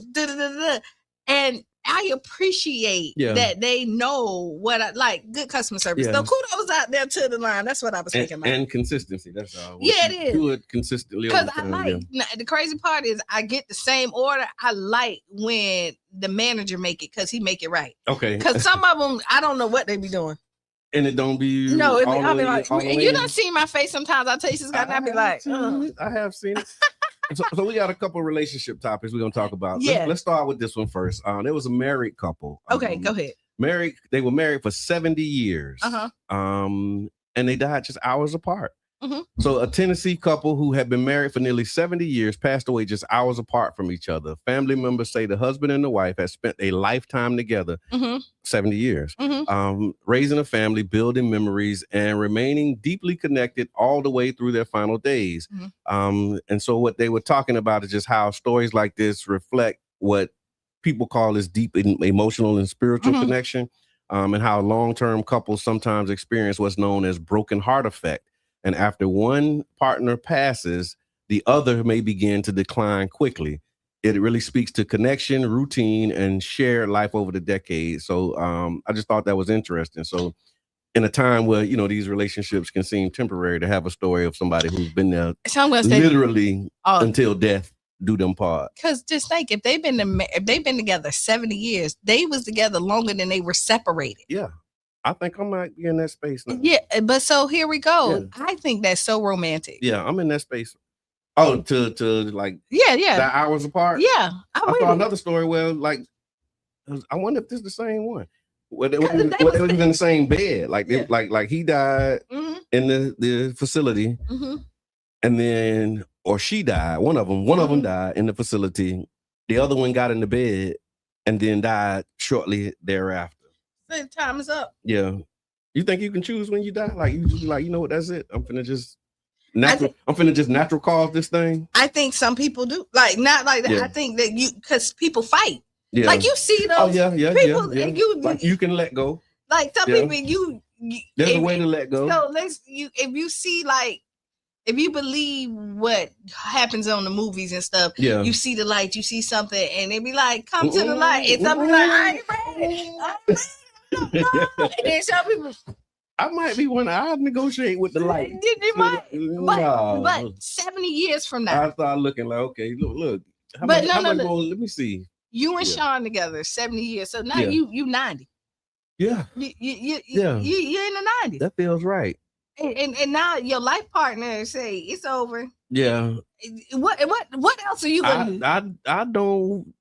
And I appreciate that they know what I like. Good customer service. So kudos out there to the line. That's what I was thinking about. And consistency. That's all. It is. Do it consistently. Because I like the crazy part is I get the same order. I like when the manager make it because he make it right. Okay. Because some of them, I don't know what they be doing. And it don't be. No, I'll be like, you don't see my face sometimes. I taste this guy and I be like, I have seen it. So we got a couple of relationship topics we're gonna talk about. Yeah. Let's start with this one first. There was a married couple. Okay, go ahead. They were married for 70 years. Uh-huh. And they died just hours apart. So a Tennessee couple who had been married for nearly 70 years passed away just hours apart from each other. Family members say the husband and the wife had spent a lifetime together, 70 years, raising a family, building memories, and remaining deeply connected all the way through their final days. And so what they were talking about is just how stories like this reflect what people call this deep emotional and spiritual connection, and how long-term couples sometimes experience what's known as broken heart effect. And after one partner passes, the other may begin to decline quickly. It really speaks to connection, routine, and shared life over the decades. So I just thought that was interesting. So in a time where, these relationships can seem temporary, to have a story of somebody who's been there literally until death do them part. Because just think, if they've been together 70 years, they was together longer than they were separated. Yeah. I think I might be in that space now. Yeah, but so here we go. Yeah. I think that's so romantic. Yeah, I'm in that space. Oh, to like that hours apart. Yeah, I saw another story where like I wonder if this is the same one. Where they was in the same bed, like like he died in the facility, and then or she died. One of them died in the facility. The other one got in the bed and then died shortly thereafter. Time is up. Yeah. You think you can choose when you die? Like you know what, that's it. I'm finna just natural cause this thing. I think some people do. Like not like that. Yeah. I think that because people fight. Yeah. Like you see those people and you can let go. Like some people there's a way to let go. So if you believe what happens on the movies and stuff, you see the light, you see something, and they be like, come to the light. And some be like, I ain't ready. And then some people, I might be one. I negotiate with the light. You might, but 70 years from now, I start looking like, okay, look. Let me see. You and Sean together 70 years, so now you 90. Yeah, you're in the 90s. That feels right. And now your life partner say it's over. Yeah. What else are you gonna? I don't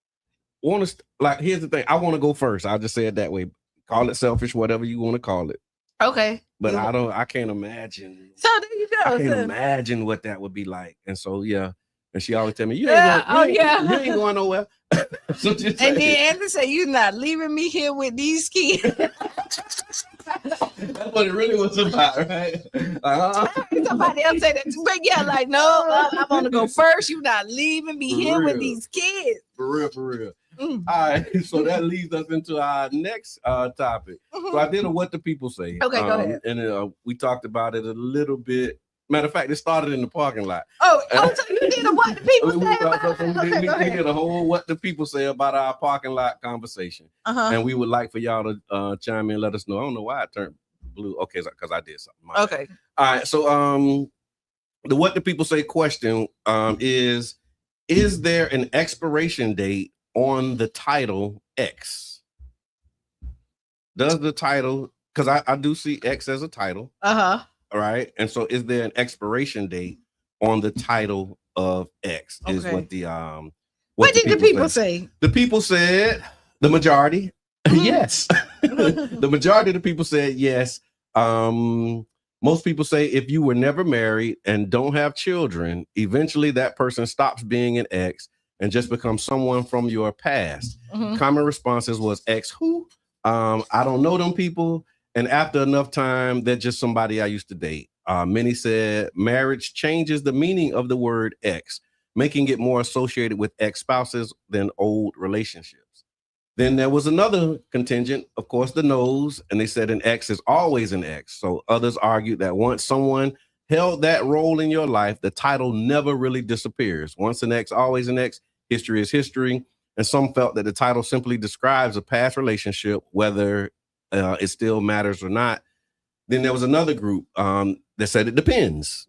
want to. Like, here's the thing. I want to go first. I'll just say it that way. Call it selfish, whatever you want to call it. Okay. But I can't imagine. So there you go. I can't imagine what that would be like. And so, yeah. And she always tell me, you ain't going nowhere. So and then Anthony said, you're not leaving me here with these kids. That's what it really was about, right? Somebody else said that, but like, no, I'm gonna go first. You're not leaving me here with these kids. For real. All right, so that leads us into our next topic. So I did a what the people say. Okay, go ahead. And we talked about it a little bit. Matter of fact, it started in the parking lot. So you did a what the people say about it? We did a whole what the people say about our parking lot conversation. And we would like for y'all to chime in and let us know. I don't know why I turned blue. Okay, because I did something. Okay. All right, so the what the people say question is there an expiration date on the title X? Does the title, because I do see X as a title. All right. And so is there an expiration date on the title of X? Is what the what did the people say? The people said, the majority, yes. The majority of the people said yes. Most people say if you were never married and don't have children, eventually that person stops being an X and just becomes someone from your past. Common responses was X who? I don't know them people. And after enough time, they're just somebody I used to date. Many said marriage changes the meaning of the word X, making it more associated with ex-spouses than old relationships. Then there was another contingent, of course, the no's, and they said an X is always an X. So others argued that once someone held that role in your life, the title never really disappears. Once an X, always an X. History is history. And some felt that the title simply describes a past relationship, whether it still matters or not. Then there was another group that said it depends.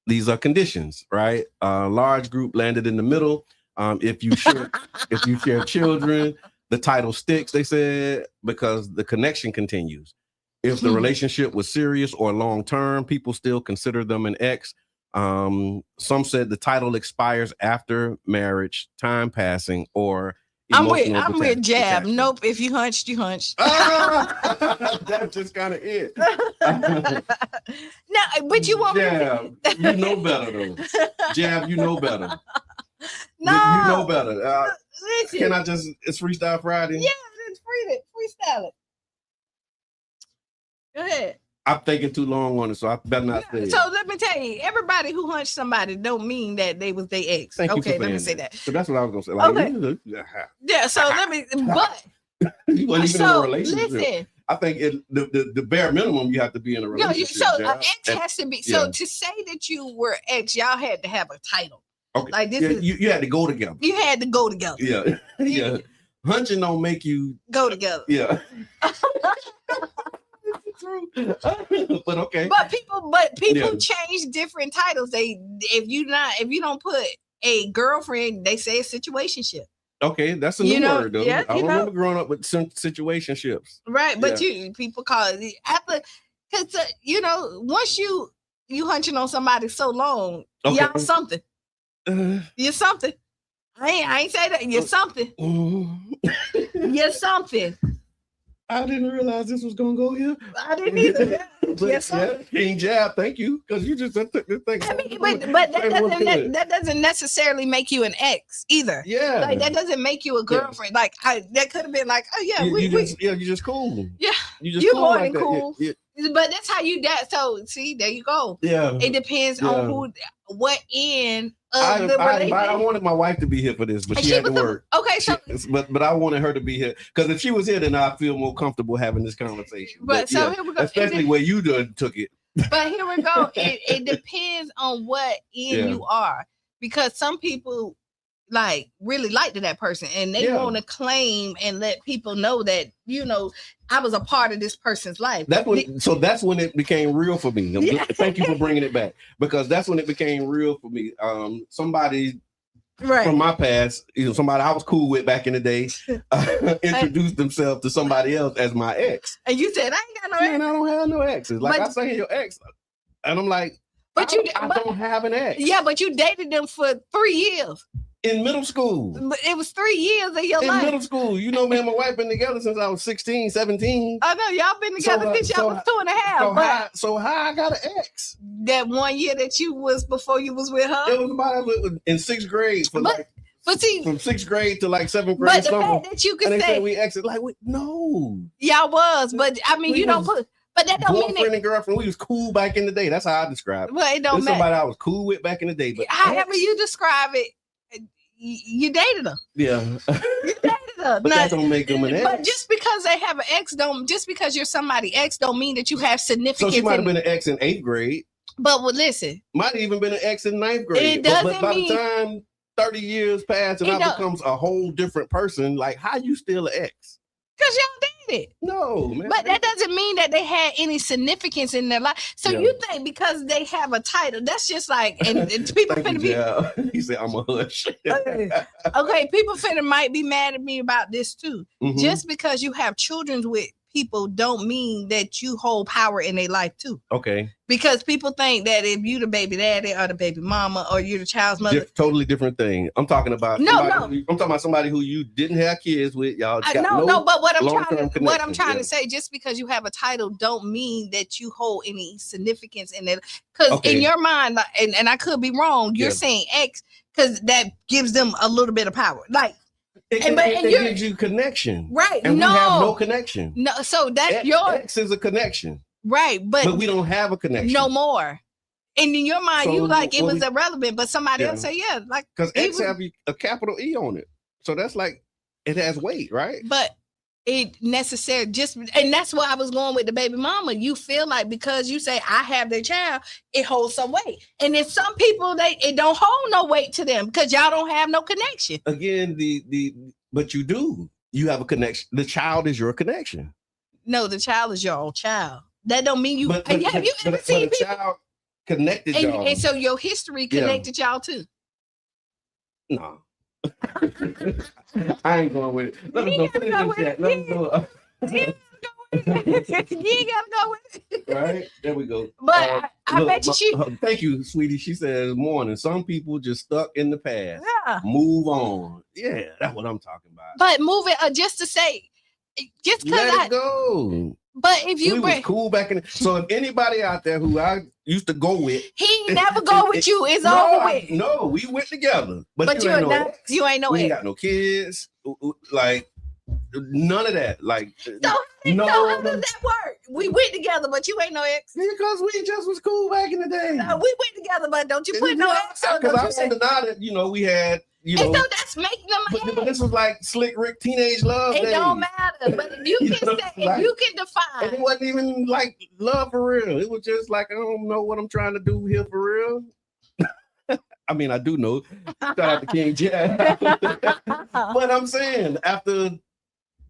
These are conditions, right? A large group landed in the middle. If you share children, the title sticks, they said, because the connection continues. If the relationship was serious or long-term, people still consider them an X. Some said the title expires after marriage, time passing, or I'm with Jab. Nope. If you hunched, you hunched. That's just kind of it. No, but you want Jab. You know better though. Jab, you know better. No, you know better. listen. Can I just? It's Freestyle Friday. Yeah, it's freestyle it. Go ahead. I'm thinking too long on it, so I better not say it. So let me tell you, everybody who hunched somebody don't mean that they was their ex. Okay, let me say that. So that's what I was gonna say. Like, okay. Yeah. So let me. But you wasn't even in a relationship. Listen. I think the bare minimum you have to be in a relationship. So an ex has to be. So to say that you were ex, y'all had to have a title. Okay. Like this you had to go together. You had to go together. Yeah. Yeah. Hunching don't make you go together. Yeah. True. But okay. But people change different titles. If you don't put a girlfriend, they say a situationship. Okay, that's a new word though. Yeah, I remember growing up with some situationships. Right, but people call it after because once you hunching on somebody so long, y'all something. You're something. I ain't say that. You're something. You're something. I didn't realize this was gonna go here. I didn't either. Yes, King Jab, thank you, because you just took the thing. I mean, but that doesn't necessarily make you an ex either. Yeah, like that doesn't make you a girlfriend. Yeah. Like that could have been like, oh yeah, you're just cool. Yeah, you're cool more than cool. Yeah. But that's how you so see, there you go. Yeah, it depends on what end of the relationship. I wanted my wife to be here for this, but she had to work. Okay, so but I wanted her to be here because if she was here, then I feel more comfortable having this conversation. But so here we go. Especially where you took it. But here we go. It depends on what end you are, because some people like really like that person and they want to claim and let people know that I was a part of this person's life. That's when it became real for me. Thank you for bringing it back, because that's when it became real for me. Somebody from my past, somebody I was cool with back in the day, introduced themselves to somebody else as my ex. And you said, I ain't got no ex. Man, I don't have no exes. Like I say, your ex, and I'm like, I don't have an ex. Yeah, but you dated them for 3 years. In middle school. But it was 3 years of your life. In middle school. Me and my wife been together since I was 16, 17. I know, y'all been together since y'all was 2.5. So how I got an ex? That 1 year that you was before you was with her? It was about in 6th grade. But see, from 6th grade to like 7th grade. But the fact that you could say said we exit, like, no. Y'all was, but I mean, you don't put... But that don't mean boyfriend and girlfriend, we was cool back in the day. That's how I describe it. Well, it don't matter. Somebody I was cool with back in the day. But however you describe it, you dated her. Yeah. You dated her. But that don't make them an ex. But just because they have an ex just because you're somebody's ex don't mean that you have significance. So she might have been an ex in 8th grade. But listen. Might have even been an ex in 9th grade. It doesn't but by the time 30 years pass and I becomes a whole different person, like how you still an ex? Because y'all dated. No, man. But that doesn't mean that they had any significance in their life. So you think because they have a title, that's just like, and people finna be. He said, I'm a hush. Okay, people might be mad at me about this too. Mm-hmm. Just because you have children with people don't mean that you hold power in their life too. Okay. Because people think that if you the baby daddy or the baby mama or you're the child's mother, totally different thing. I'm talking about I'm talking about somebody who you didn't have kids with. Y'all got but what I'm trying to say, just because you have a title don't mean that you hold any significance in it. Because in your mind, and I could be wrong, you're saying X because that gives them a little bit of power. Like it gives you connection. Right. And we have no connection. No, so that's your X is a connection. Right, but we don't have a connection. No more. And in your mind, you like it was irrelevant, but somebody else say, like because X have a capital E on it. So that's like it has weight, right? But it necessary and that's why I was going with the baby mama. You feel like because you say I have their child, it holds some weight. And then some people it don't hold no weight to them because y'all don't have no connection. Again, but you do. You have a connection. The child is your connection. No, the child is your own child. That don't mean you. Have you ever seen people? Child connected y'all, and so your history connected y'all too. No, I ain't going with it. Let me go finish this chat. Let me go. ain't gotta go with it. Right? There we go. But I bet you thank you, sweetie. She says, morning. Some people just stuck in the past. Yeah. Move on. Yeah, that's what I'm talking about. But move it just to say, just because let it go. But if you was cool back in so if anybody out there who I used to go with, he never go with you, it's over with. No, we went together. But you ain't no ex. You ain't no we ex. ain't got no kids. Like none of that. Like so how does that work? We went together, but you ain't no ex. Because we just was cool back in the day. No, we went together, but don't you put no ex on? Because I don't deny that, we had and so that's making them but this was like Slick Rick teenage love. It don't matter. But if you can say, if you can define, it wasn't even like love for real. It was just like, I don't know what I'm trying to do here for real. I mean, I do know. Shout out to King Jack. But I'm saying, after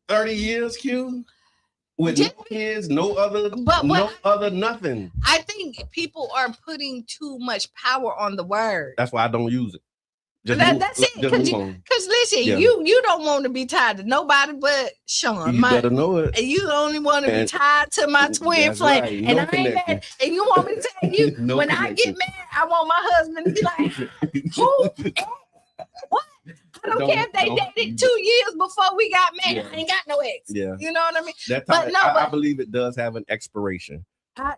30 years, Q, with no kids, no other nothing. I think people are putting too much power on the word. That's why I don't use it. That's it. Because listen, you don't want to be tied to nobody but Sean. You better know it. And you only want to be tied to my twin flame. Right. And I ain't mad. And you want me to tell you, when I get mad, I want my husband to be like, who? What? I don't care if they dated 2 years before we got married. I ain't got no ex. Yeah. You know what I mean? I believe it does have an expiration. I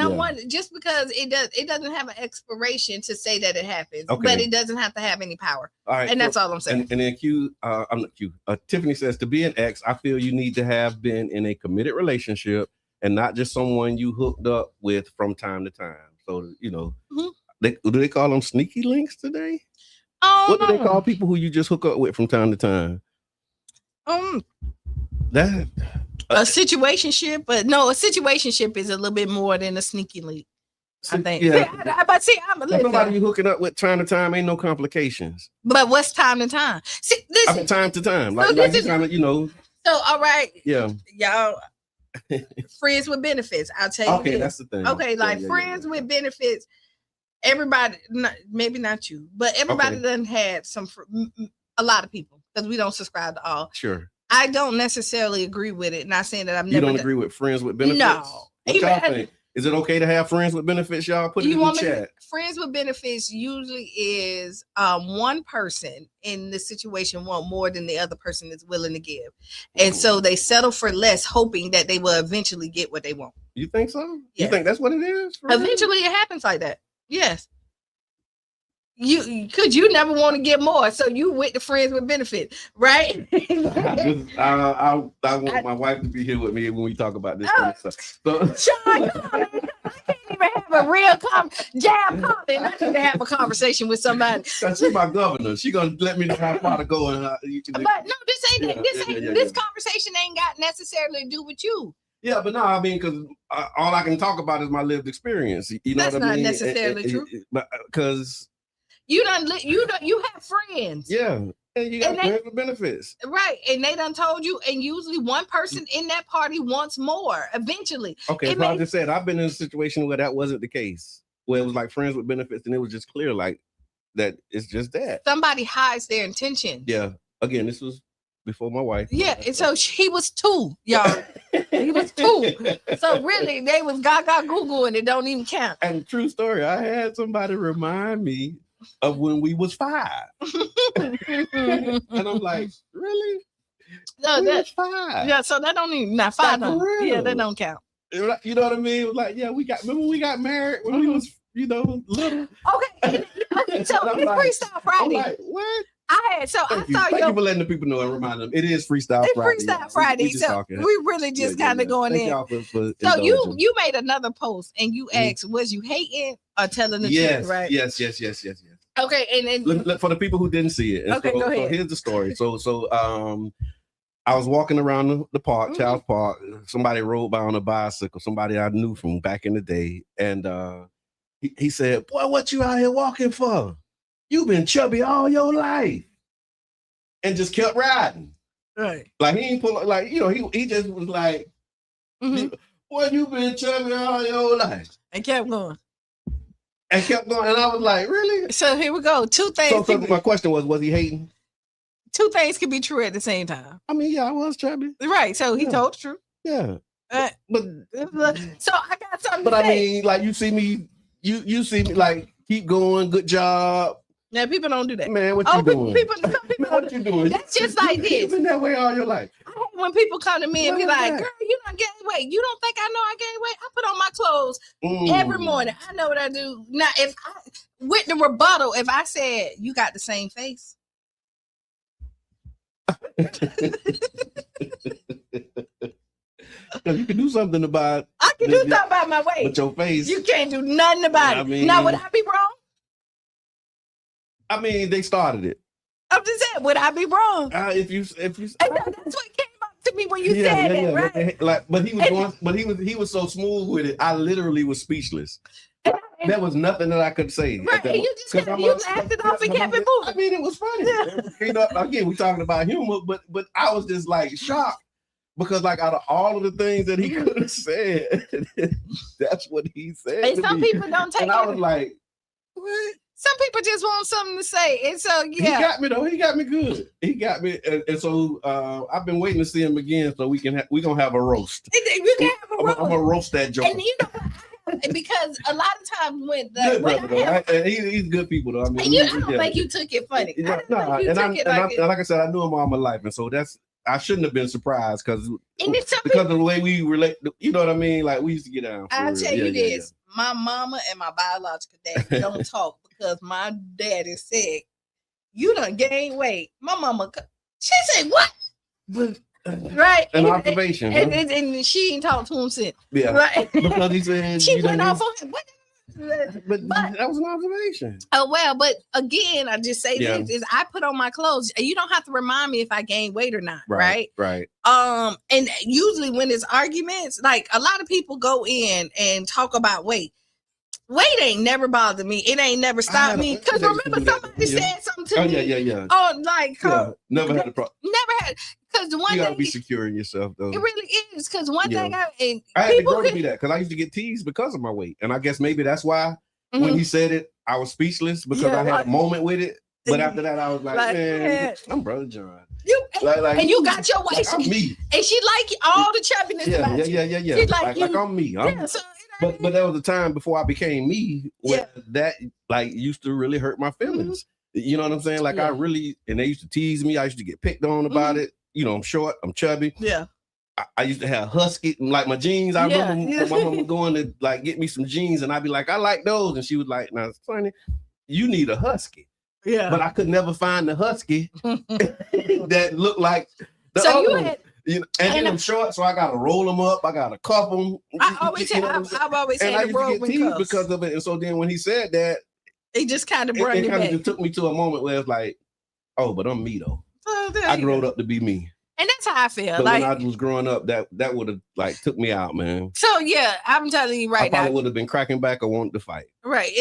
wonder, just because it doesn't have an expiration to say that it happens, but it doesn't have to have any power. All right, and that's all I'm saying. And then I'm not Q. Tiffany says, to be an ex, I feel you need to have been in a committed relationship and not just someone you hooked up with from time to time. So do they call them sneaky links today? What do they call people who you just hook up with from time to time? A situationship, but no, a situationship is a little bit more than a sneaky link. I think. Yeah. But see, I'm a little. Somebody you hooking up with time to time ain't no complications. But what's time to time? See, listen. I mean, time to time, like you kind of, So all right, yeah, y'all. Friends with benefits. I'll tell you. Okay, that's the thing. Okay, friends with benefits. Everybody, maybe not you, but everybody done had a lot of people, because we don't subscribe to all. Sure. I don't necessarily agree with it. Not saying that I'm never. You don't agree with friends with benefits? No. What y'all think? Is it okay to have friends with benefits, y'all? Put it in the chat. Friends with benefits usually is one person in the situation want more than the other person is willing to give. And so they settle for less, hoping that they will eventually get what they want. You think so? Yes. You think that's what it is? Eventually it happens like that. Yes. You never want to get more, so you with the friends with benefit, right? I want my wife to be here with me when we talk about this kind of stuff. So, Sean, I can't even have a real jam comment. I need to have a conversation with somebody. She's my governor. She gonna let me know how far to go. But no, this conversation ain't got necessarily to do with you. Yeah, but no, I mean, because all I can talk about is my lived experience. You know that's what I mean? That's not necessarily true. Because you have friends. Yeah. And you got friends with benefits. Right. And they done told you, and usually one person in that party wants more eventually. Okay, so I just said I've been in a situation where that wasn't the case. Where it was like friends with benefits, and it was just clear like that it's just that. Somebody hides their intentions. Yeah. Again, this was before my wife. Yeah, and so he was 2, y'all. He was 2. So really, they was gaga Google, and it don't even count. And true story, I had somebody remind me of when we was 5. And I'm like, really? No, that's 5. Yeah, so that don't even not 5. Yeah, that don't count. You know what I mean? It was like, yeah, remember we got married when we was, little. Okay. So it's Freestyle Friday. I'm like, what? Thank you for letting the people know and remind them it is Freestyle Friday. It's Freestyle Friday. We really just kind of going in. So you made another post and you asked, was you hating or telling the truth, right? Yes. Okay, and then for the people who didn't see it. Okay, go ahead. So here's the story. So I was walking around the park, Child's Park. Somebody rode by on a bicycle, somebody I knew from back in the day. And he said, boy, what you out here walking for? You've been chubby all your life. And just kept riding. Right. Like he ain't pull up, like, he just was like, boy, you been chubby all your life. And kept going. And I was like, really? So here we go. 2 things. So my question was he hating? 2 things can be true at the same time. I mean, yeah, I was chubby. Right. So he told the truth. Yeah. But so I got something. But I mean, like you see me like keep going, good job. Yeah, people don't do that. Man, what you doing? Some people what you doing? That's just like this. You've been that way all your life. When people come to me and be like, girl, you don't gain weight. You don't think I know I gain weight? I put on my clothes every morning. I know what I do. Now, with the rebuttal, if I said, you got the same face. You can do something about I can do something about my weight. But your face. You can't do nothing about it. mean, now, would I be wrong? I mean, they started it. I'm just saying, would I be wrong? If you that's what came up to me when you said it, right? But he was so smooth with it. I literally was speechless. There was nothing that I could say. Right, and you just laughed it off and kept it moving. I mean, it was funny. Again, we're talking about humor, but I was just like shocked. Because like out of all of the things that he could have said, that's what he said. And some people don't take it. And I was like, what? Some people just want something to say. And so, yeah. He got me though. He got me good. He got me. And so I've been waiting to see him again so we're going to have a roast. We can have a roast. I'm going to roast that joke. And you know what? Because a lot of times he's good people though. I mean, I don't think you took it funny. Like I said, I knew him all my life. And so I shouldn't have been surprised because of the way we relate. You know what I mean? Like we used to get down. I'll tell you this: my mama and my biological daddy don't talk because my daddy said, "You done gained weight." My mama, she said, "What?" But right, an observation, and she ain't talked to him since. Yeah, right. Because he said she went off on him. What? But that was an observation. Oh well, but again, I just say this is I put on my clothes. You don't have to remind me if I gain weight or not, right? Right. And usually when there's arguments, like a lot of people go in and talk about weight. Weight ain't never bothered me. It ain't never stopped me. Because remember somebody said something to me. Yeah. Oh, like never had a problem. Never had. Because the one you gotta thing be secure in yourself, though. It really is. Because one thing I had to grow to be that. Because I used to get teased because of my weight, and I guess maybe that's why when he said it, I was speechless because I had a moment with it. But after that, I was like, man, I'm Brother John. And you got your weight. I'm me. And she like all the chubbiness. Yeah. She's like I'm me. But there was a time before I became me where that like used to really hurt my feelings. You know what I'm saying? Like I really, and they used to tease me. I used to get picked on about it. You know, I'm short, I'm chubby. Yeah. I used to have husky, like my jeans. I remember my mom going to like get me some jeans, and I'd be like, I like those. And she was like, now, Sonny, you need a husky. Yeah. But I could never find the husky that looked like the other one. And then I'm short, so I gotta roll them up. I gotta cuff them. I've always had to get teased because of it. And so then when he said that, it just kind of brought me back. Just took me to a moment where it's like, oh, but I'm me though. I grew up to be me. And that's how I feel. But when I was growing up, that would have like took me out, man. So yeah, I'm telling you right now. I would have been cracking back or wanted to fight. Right.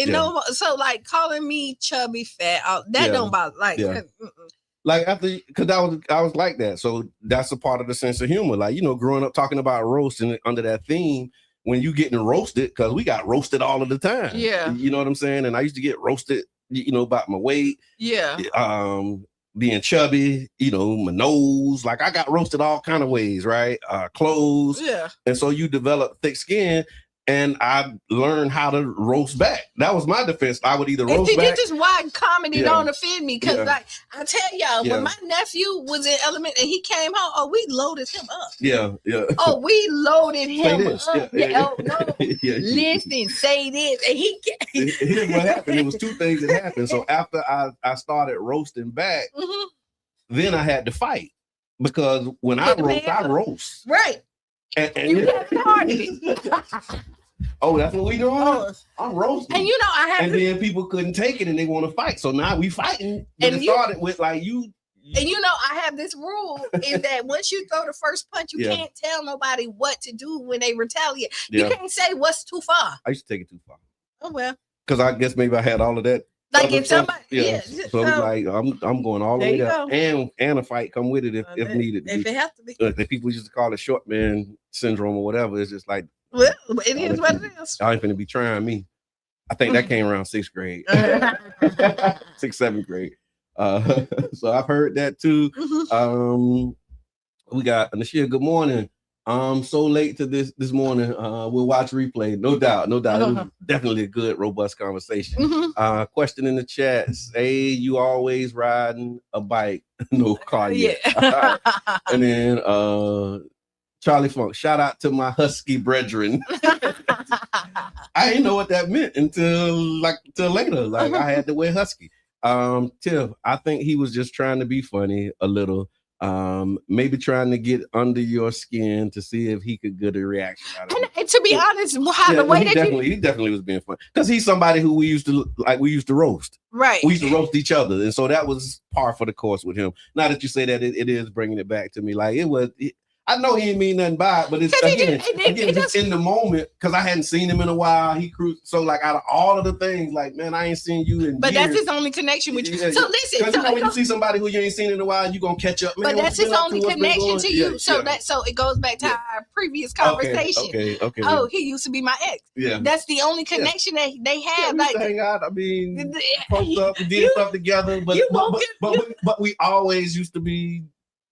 So like calling me chubby, fat, that don't bother. Like after, because I was like that. So that's a part of the sense of humor. Like, you know, growing up talking about roasting under that theme, when you getting roasted, because we got roasted all of the time. Yeah. You know what I'm saying? And I used to get roasted, you know, about my weight. Yeah. Being chubby, you know, my nose, like I got roasted all kind of ways, right? Clothes. Yeah. And so you develop thick skin. And I learned how to roast back. That was my defense. I would either roast back. This is why comedy don't offend me. Because like I tell y'all, when my nephew was in elementary and he came home, we loaded him up. Yeah. Oh, we loaded him up. Listen, say this. And here's what happened. It was two things that happened. So after I started roasting back, then I had to fight. Because when I roast. Right. And you started it. Oh, that's what we doing? I'm roasting. And you know, and then people couldn't take it and they want to fight. So now we fighting. But it started with like you. And you know, I have this rule is that once you throw the first punch, you can't tell nobody what to do when they retaliate. You can't say what's too far. I used to take it too far. Oh well. Because I guess maybe I had all of that. Like if somebody, so like I'm going all the way up, and a fight come with it if needed. If it has to be. The people used to call it short man syndrome or whatever. It's just like, well, it is what it is. I ain't finna be trying me. I think that came around 6th grade, 6th, 7th grade. So I've heard that too. We got Anashia. Good morning. So late to this morning. We'll watch replay. No doubt. It was definitely a good, robust conversation. Question in the chat. Say you always riding a bike, no car yet. Yeah. And then Charlie Funk, shout out to my husky brethren. I didn't know what that meant until later. Like I had to wear husky. Tiff, I think he was just trying to be funny a little. Maybe trying to get under your skin to see if he could get a reaction out of it. And to be honest, he definitely was being funny because he's somebody who we used to roast. Right. We used to roast each other, and so that was par for the course with him. Now that you say that, it is bringing it back to me. Like it was. I know he didn't mean nothing by it, but it's again just in the moment because I hadn't seen him in a while. He cruised. So like out of all of the things, like man, I ain't seen you in But years. That's his only connection with you. Yeah, so listen, because when you see somebody who you ain't seen in a while, you gonna catch up. Man, but that's his only connection to you. So it goes back to our previous conversation. Okay. Oh, he used to be my ex. Yeah, that's the only connection that they have. Like hang out. I mean, post up, did stuff together, but we always used to be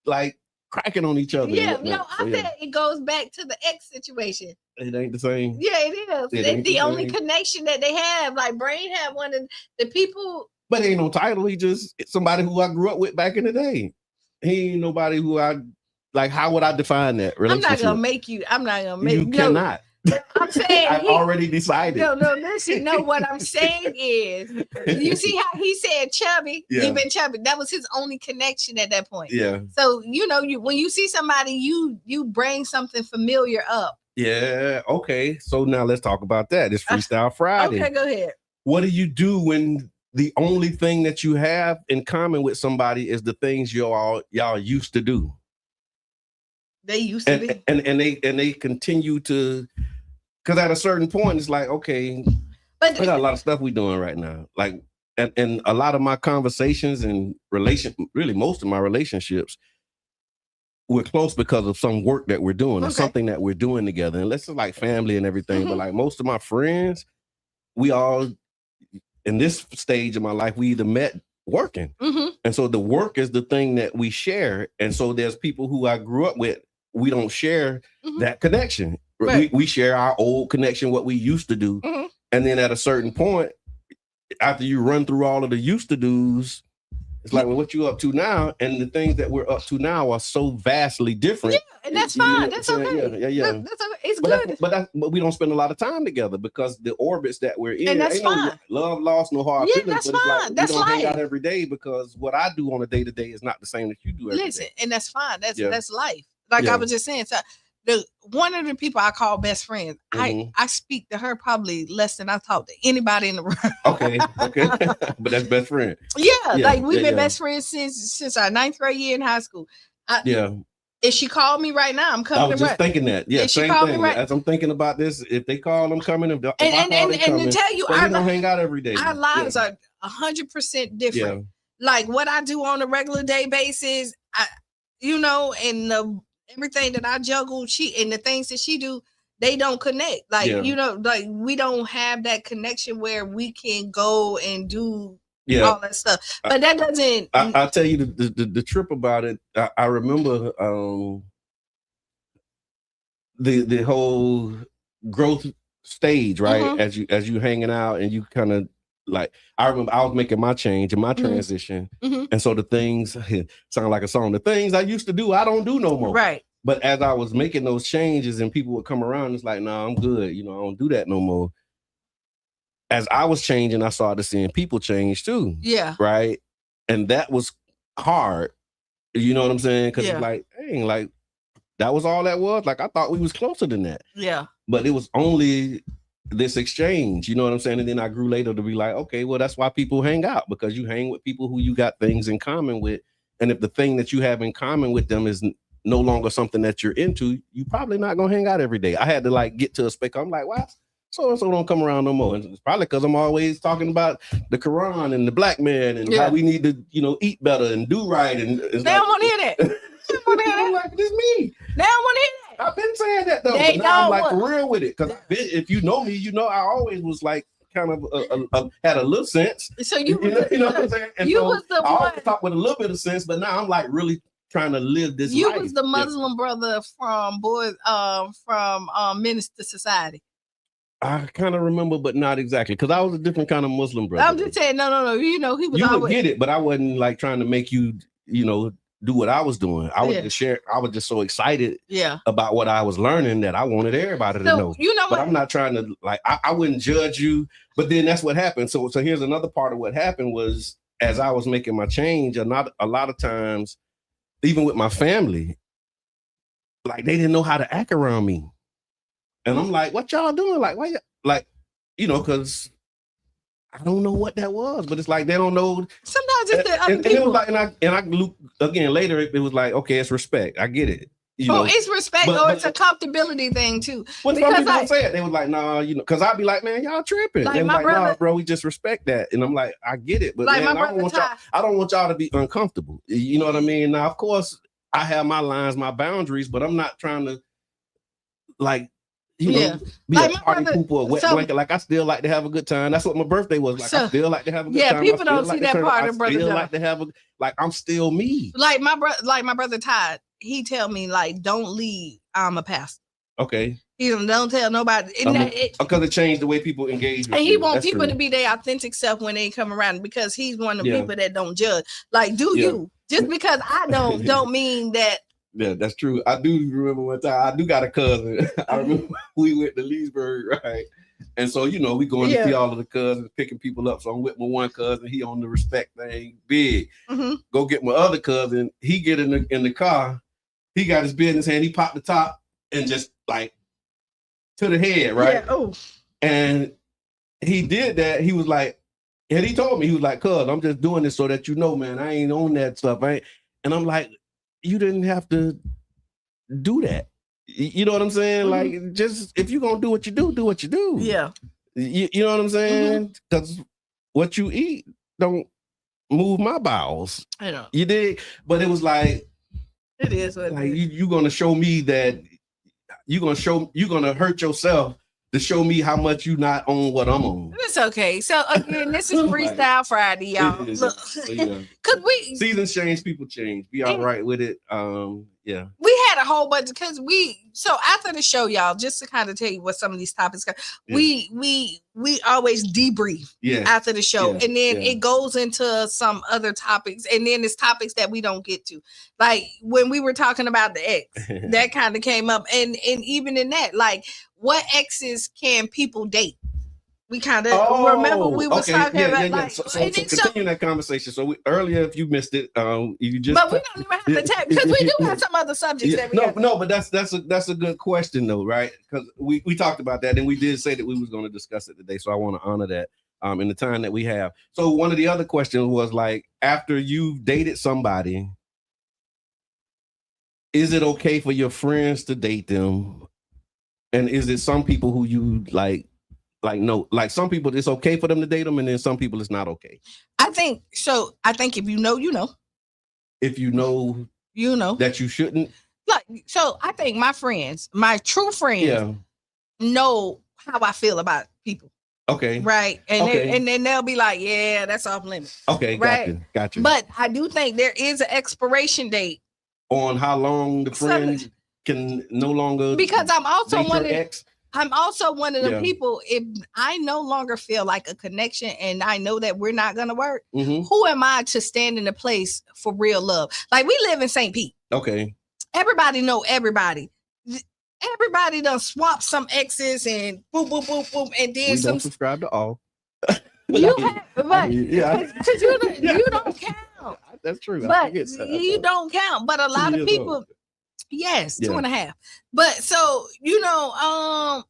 like cracking on each other. Yeah, I said it goes back to the ex situation. It ain't the same. Yeah, it is. It's the only connection that they have. Like Brain had one of the people. But ain't no title. He just somebody who I grew up with back in the day. He ain't nobody who I like. How would I define that relationship? I'm not gonna make you. You cannot. I'm saying I've already decided. No, listen. No, what I'm saying is, you see how he said chubby. Yeah. He been chubby. That was his only connection at that point. Yeah. So when you see somebody, you bring something familiar up. Yeah. Okay. So now let's talk about that. It's Freestyle Friday. Okay, go ahead. What do you do when the only thing that you have in common with somebody is the things y'all used to do? They used to be, and they continue to, because at a certain point it's like, okay, but we got a lot of stuff we doing right now. Like, and a lot of my conversations and really most of my relationships, we're close because of some work that we're doing or something that we're doing together. And let's like family and everything. But like most of my friends, we all in this stage of my life, we either met working. And so the work is the thing that we share. And so there's people who I grew up with, we don't share that connection. Right. We share our old connection, what we used to do. And then at a certain point, after you run through all of the used to do's, it's like, well, what you up to now? And the things that we're up to now are so vastly different. Yeah, and that's fine. That's okay. Yeah. That's okay. It's good. But we don't spend a lot of time together because the orbits that we're in, and that's fine. No love, lost, no hard feelings. That's fine. Like, that's we don't life. hang out every day because what I do on a day to day is not the same that you do every day. And that's fine. That's life. Like I was just saying, so one of the people I call best friends, I speak to her probably less than I talk to anybody in the room. Okay. But that's best friend. Yeah, like we've been best friends since our 9th grade year in high school. If she called me right now, I'm coming. I was just thinking that. Yeah, same thing. As I'm thinking about this, if they call, I'm coming. And to tell you, we don't hang out every day. Our lives are 100% different. Yeah. Like what I do on a regular day basis, and everything that I juggle, and the things that she do, they don't connect. Like, like we don't have that connection where we can go and do all that stuff. But that doesn't. I'll tell you the trip about it. I remember the whole growth stage, right? As you hanging out and you kind of like, I remember I was making my change and my transition. And so the things sound like a song. The things I used to do, I don't do no more. Right. But as I was making those changes and people would come around, it's like, no, I'm good. I don't do that no more. As I was changing, I started seeing people change too. Yeah. Right. And that was hard. You know what I'm saying? Because it's like, dang, like that was all that was. Like I thought we was closer than that. Yeah. But it was only this exchange, you know what I'm saying? And then I grew later to be like, okay, well, that's why people hang out, because you hang with people who you got things in common with. And if the thing that you have in common with them is no longer something that you're into, you probably not gonna hang out every day. I had to like get to a space. I'm like, why so-and-so don't come around no more? And it's probably because I'm always talking about the Quran and the black man and how we need to, eat better and do right. And it's they don't want to hear that. I'm like, this me. They don't want to hear that. I've been saying that though. But now I'm like for real with it. Because if you know me, I always was like kind of had a little sense. So you know what I'm saying? And you was the I one. always talk with a little bit of sense, but now I'm like really trying to live this you life. Was the Muslim brother from Minister Society. I kind of remember, but not exactly, because I was a different kind of Muslim brother. I'm just saying, no. You know, he was. You would get it, but I wasn't like trying to make you, do what I was doing. I was just share. I was just so excited, about what I was learning that I wanted everybody to know. You know, but I'm not trying to like. I wouldn't judge you, but then that's what happened. So here's another part of what happened was as I was making my change, a lot of times, even with my family, like they didn't know how to act around me. And I'm like, what y'all doing? Like, why? Like, because I don't know what that was, but it's like they don't know. Sometimes it's the and it was like, and I look again later. It was like, okay, it's respect. I get it. It's respect, or it's a comfortability thing too. When some people say it, they was like, nah, because I'd be like, man, y'all tripping. Like they was my like, brother, nah, bro, we just respect that. And I'm like, I get it, but like man, I don't want y'all to be uncomfortable. You know what I mean? Now, of course, I have my lines, my boundaries, but I'm not trying to like. Be like a party pooper or wet blanket. Like I still like to have a good time. That's what my birthday was like. I still like to have a good time. Yeah, people don't see that part of brother. I still like to have I'm still me. Like my brother Todd, he tell me like, don't leave. I'm a pastor. Okay. He don't tell nobody. Because it changed the way people engage. And he wants people to be their authentic self when they come around, because he's one of the people that don't judge. Like, you just because I don't mean that. Yeah, that's true. I do remember one time. I do got a cousin. I remember we went to Leesburg, right? And so, we going to see all of the cousins, picking people up. So I'm with my one cousin. He on the respect thing, big. Mm-hmm. Go get my other cousin. He get in the car. He got his beer in his hand. He popped the top and just like to the head, right? Yeah. Oh. And he did that. He was like, and he told me, he was like, cuz, I'm just doing this so that man, I ain't on that stuff. And I'm like, you didn't have to do that. You know what I'm saying? Mm-hmm. Like, just if you're gonna do what you do what you do. Yeah. You know what I'm saying? Because what you eat don't move my bowels. I know. You did, but it was like, it is what like you're gonna show me that you're gonna hurt yourself to show me how much you not on what I'm on. It's okay. So again, this is Freestyle Friday, y'all. Look, because seasons change, people change. Be all right with it. Yeah. We had a whole bunch because so after the show, y'all, just to kind of tell you what some of these topics are, we always debrief after the show, and then it goes into some other topics, and then it's topics that we don't get to. Like when we were talking about the ex, that kind of came up, and even in that, like, what exes can people date? We kind of remember we was talking about like. So continue that conversation. So earlier, if you missed it, you just. But we don't even have to tap because we do have some other subjects that we. But that's a good question though, right? Because we talked about that and we did say that we was going to discuss it today. So I want to honor that in the time that we have. So one of the other questions was like, after you've dated somebody, is it okay for your friends to date them? And is it some people who you like no, like some people it's okay for them to date them, and then some people it's not okay? I think so. I think if you know, you know. If you know that you shouldn't. Like, so I think my friends, my true friends, know how I feel about people. Okay. Right. And then they'll be like, yeah, that's off limits. Okay, right? Gotcha. But I do think there is an expiration date. On how long the friend can no longer, because I'm also one of the people, if I no longer feel like a connection and I know that we're not gonna work, who am I to stand in the place for real love? Like, we live in St. Pete. Okay. Everybody know everybody. Everybody done swap some exes and boom, boom, boom, boom, and then we don't subscribe to all. You have, but because you don't count. That's true. But you don't count. But a lot of people, yes, 2.5. But so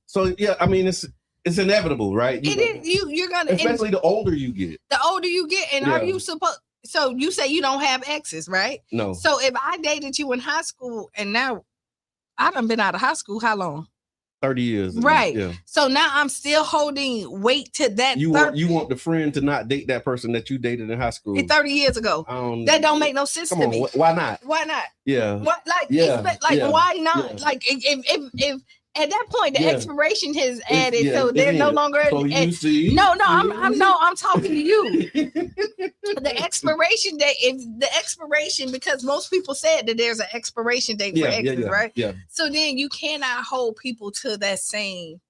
So yeah, I mean it's inevitable, right? You're gonna, especially the older you get. The older you get, and are you supposed? So you say you don't have exes, right? No. So if I dated you in high school and now I done been out of high school, how long? 30 years. Right. Yeah. So now I'm still holding weight to that. You want the friend to not date that person that you dated in high school 30 years ago. That don't make no sense to me. Why not? Why not? Yeah. What, like, yeah. Why not? Yeah. Like if at that point, the expiration has added, so they're no longer. So you see, I'm talking to you. The expiration date is the expiration, because most people said that there's an expiration date for exes, right? Yeah. So then you cannot hold people to that same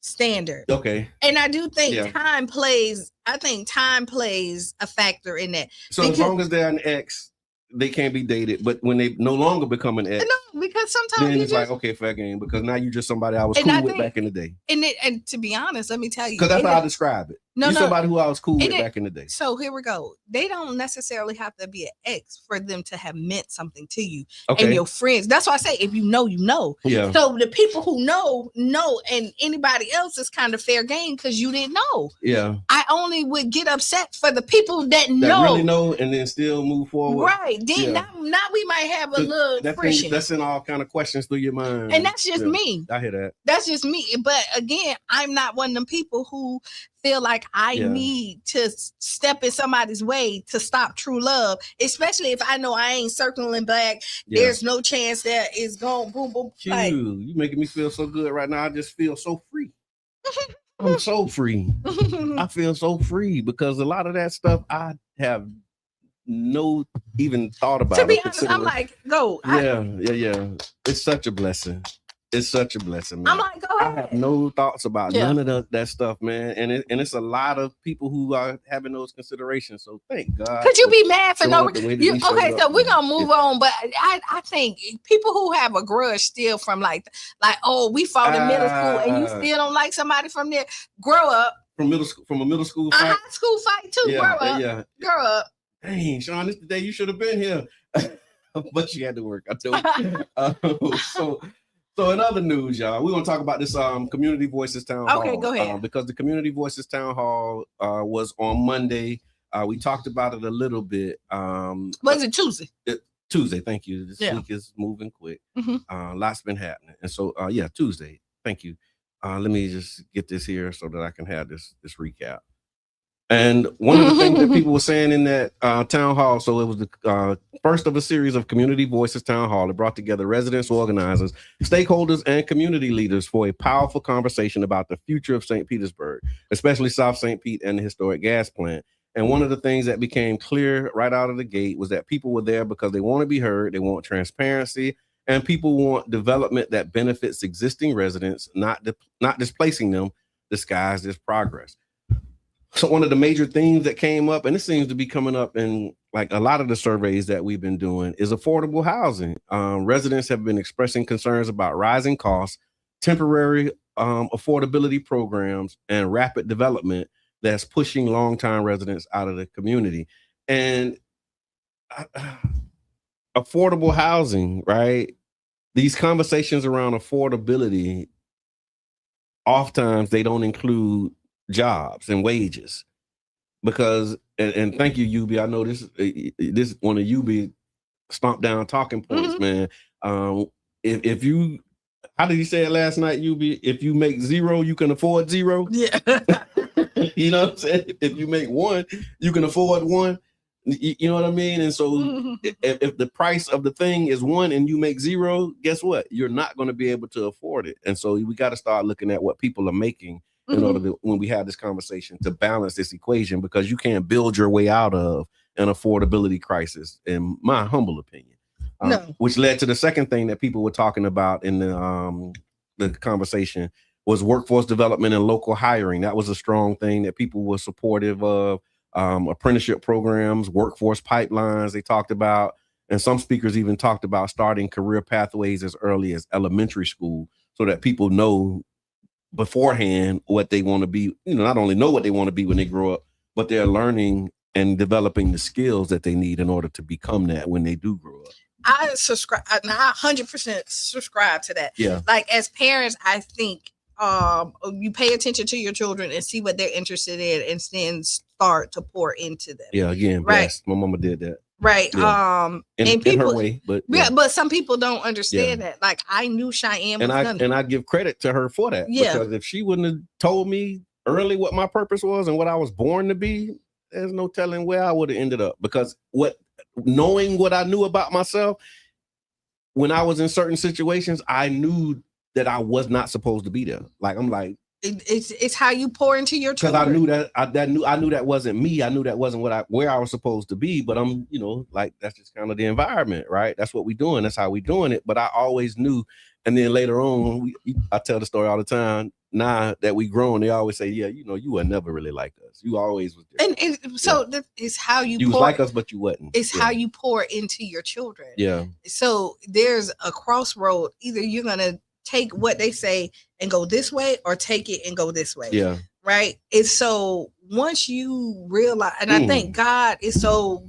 standard. Okay. And I do think time plays. I think time plays a factor in that. So as long as they're an ex, they can't be dated, but when they no longer become an ex, no, because sometimes then it's like, okay, fair game, because now you're just somebody I was cool with back in the day. And to be honest, let me tell you, because that's how I describe it. You're somebody who I was cool with back in the day. So here we go. They don't necessarily have to be an ex for them to have meant something to you and your friends. That's why I say, if you know, you know. Yeah. So the people who know, and anybody else is kind of fair game because you didn't know. Yeah. I only would get upset for the people that really know and then still move forward. Right. Then now we might have a little friction. That's sending all kind of questions through your mind. And that's just me. I hear that. That's just me. But again, I'm not one of them people who feel like I need to step in somebody's way to stop true love, especially if I know I ain't circling back. There's no chance that it's going boom, boom. Like, you making me feel so good right now. I just feel so free. I'm so free. I feel so free because a lot of that stuff I have no even thought about. To be honest, I'm like, go. Yeah. It's such a blessing. It's such a blessing, man. I'm like, go ahead. I have no thoughts about none of that stuff, man. And it's a lot of people who are having those considerations. So thank God. Could you be mad for no reason? Okay, so we're gonna move on. But I think people who have a grudge still from like, oh, we fought in middle school and you still don't like somebody from there. Grow up. From a middle school fight. A high school fight too. Grow up. Yeah. Grow up. Dang, Sean, this is the day you should have been here. But you had to work. I told you. So in other news, y'all, we're going to talk about this Community Voices Town Hall. Okay, go ahead. Because the Community Voices Town Hall was on Monday. We talked about it a little bit. Was it Tuesday? Tuesday, thank you. This week is moving quick. Lots been happening. And so, Tuesday, thank you. Let me just get this here so that I can have this recap. And one of the things that people were saying in that town hall, so it was the first of a series of Community Voices Town Hall. It brought together residents, organizers, stakeholders, and community leaders for a powerful conversation about the future of St. Petersburg, especially South St. Pete and the historic gas plant. And one of the things that became clear right out of the gate was that people were there because they want to be heard, they want transparency, and people want development that benefits existing residents, not displacing them, disguised as progress. So one of the major themes that came up, and it seems to be coming up in like a lot of the surveys that we've been doing, is affordable housing. Residents have been expressing concerns about rising costs, temporary affordability programs, and rapid development that's pushing longtime residents out of the community. And affordable housing, right? These conversations around affordability, oftentimes they don't include jobs and wages, because and thank you, UB. I know this one of UB stomp down talking points, man. If you, how did you say it last night, UB? If you make zero, you can afford zero. Yeah. You know what I'm saying? If you make one, you can afford one. You know what I mean? And so if the price of the thing is one and you make zero, guess what? You're not going to be able to afford it. And so we got to start looking at what people are making in order to, when we have this conversation, to balance this equation, because you can't build your way out of an affordability crisis, in my humble opinion. Which led to the second thing that people were talking about in the conversation was workforce development and local hiring. That was a strong thing that people were supportive of. Apprenticeship programs, workforce pipelines, they talked about, and some speakers even talked about starting career pathways as early as elementary school so that people know beforehand what they want to be, not only know what they want to be when they grow up, but they're learning and developing the skills that they need in order to become that when they do grow up. I 100% subscribe to that. Yeah. Like, as parents, I think you pay attention to your children and see what they're interested in and then start to pour into them. Yeah, again, right. Blessed. My mama did that. Right. Yeah. And people, in her way, but but some people don't understand that. Like, I knew Cheyenne was and I give credit to her for that. Yeah. Because if she wouldn't have told me early what my purpose was and what I was born to be, there's no telling where I would have ended up. Because knowing what I knew about myself, when I was in certain situations, I knew that I was not supposed to be there. Like, I'm like, it's how you pour into your children. Because I knew that wasn't me. I knew that wasn't where I was supposed to be. But I'm, like, that's just kind of the environment, right? That's what we're doing. That's how we're doing it. But I always knew. And then later on, I tell the story all the time. Now that we grown, they always say, yeah, you were never really like us. You always was different. And so it's how you was like us, but you wasn't. It's how you pour into your children. Yeah. So there's a crossroad. Either you're going to take what they say and go this way, or take it and go this way. Yeah. Right. It's so once you realize, and I think God is so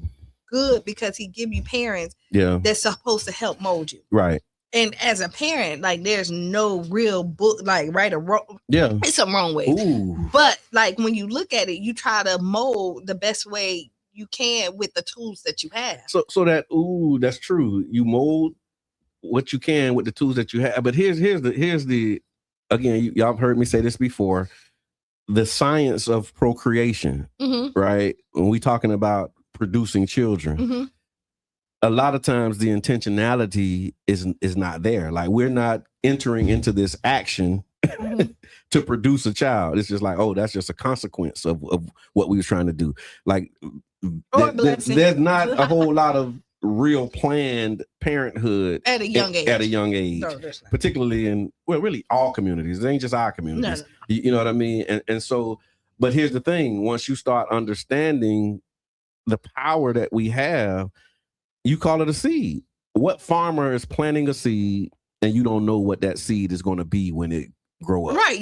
good because he give you parents that's supposed to help mold you. Right. And as a parent, like, there's no real book, like, right or wrong. Yeah. It's some wrong way. Ooh. But like, when you look at it, you try to mold the best way you can with the tools that you have. So that's true. You mold what you can with the tools that you have. But here's the again, y'all have heard me say this before, the science of procreation, right? When we talking about producing children, a lot of times the intentionality is not there. Like, we're not entering into this action to produce a child. It's just like, oh, that's just a consequence of what we were trying to do. Like, there's not a whole lot of real planned parenthood at a young age. No, particularly in, really all communities. It ain't just our communities. No. You know what I mean? And so, but here's the thing: once you start understanding the power that we have, you call it a seed. What farmer is planting a seed and you don't know what that seed is going to be when it grow up? Right.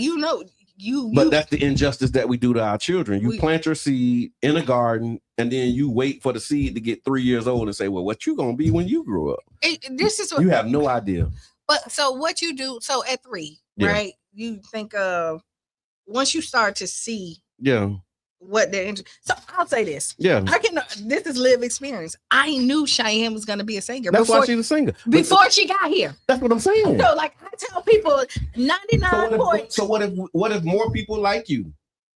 But that's the injustice that we do to our children. You plant your seed in a garden, and then you wait for the seed to get 3 years old and say, well, what you going to be when you grow up? This is what you have no idea. But so what you do, so at 3, right? You think of once you start to see what they're interested. So I'll say this. Yeah. This is lived experience. I knew Cheyenne was going to be a singer. That's why she's a singer. Before she got here. That's what I'm saying. No, like, I tell people 99 points. So what if more people like you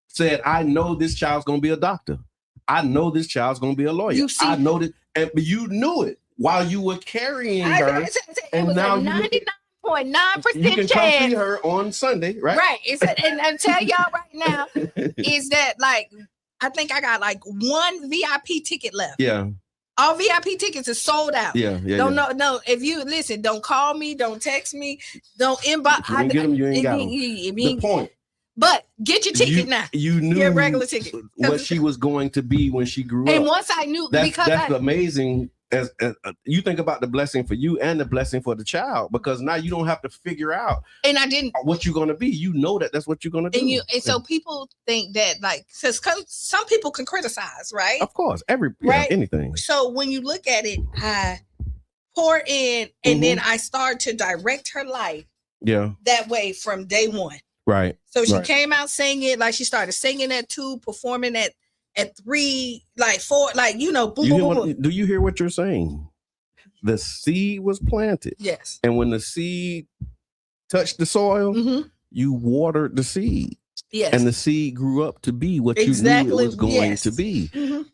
said, I know this child's going to be a doctor. I know this child's going to be a lawyer. I know that, but you knew it while you were carrying her. And now 99.9% you can come see her on Sunday, right? Right. And I tell y'all right now is that, like, I think I got like 1 VIP ticket left. Yeah. All VIP tickets are sold out. Yeah. No. If you listen, don't call me, don't text me, don't inbox. If you ain't get them, you ain't got them. The point. But get your ticket now. You knew your regular ticket. What she was going to be when she grew up. And once I knew, that's amazing. As you think about the blessing for you and the blessing for the child, because now you don't have to figure out what you're going to be. You know that's what you're going to do. And so people think that, like, because some people can criticize, right? Of course, anything. So when you look at it, I pour in, and then I start to direct her life. Yeah, that way from day one. Right. So she came out singing, like, she started singing at 2, performing at 3, like 4, like, boom, boom. Do you hear what you're saying? The seed was planted. Yes. And when the seed touched the soil, you watered the seed. Yes. And the seed grew up to be what you knew it was going to be.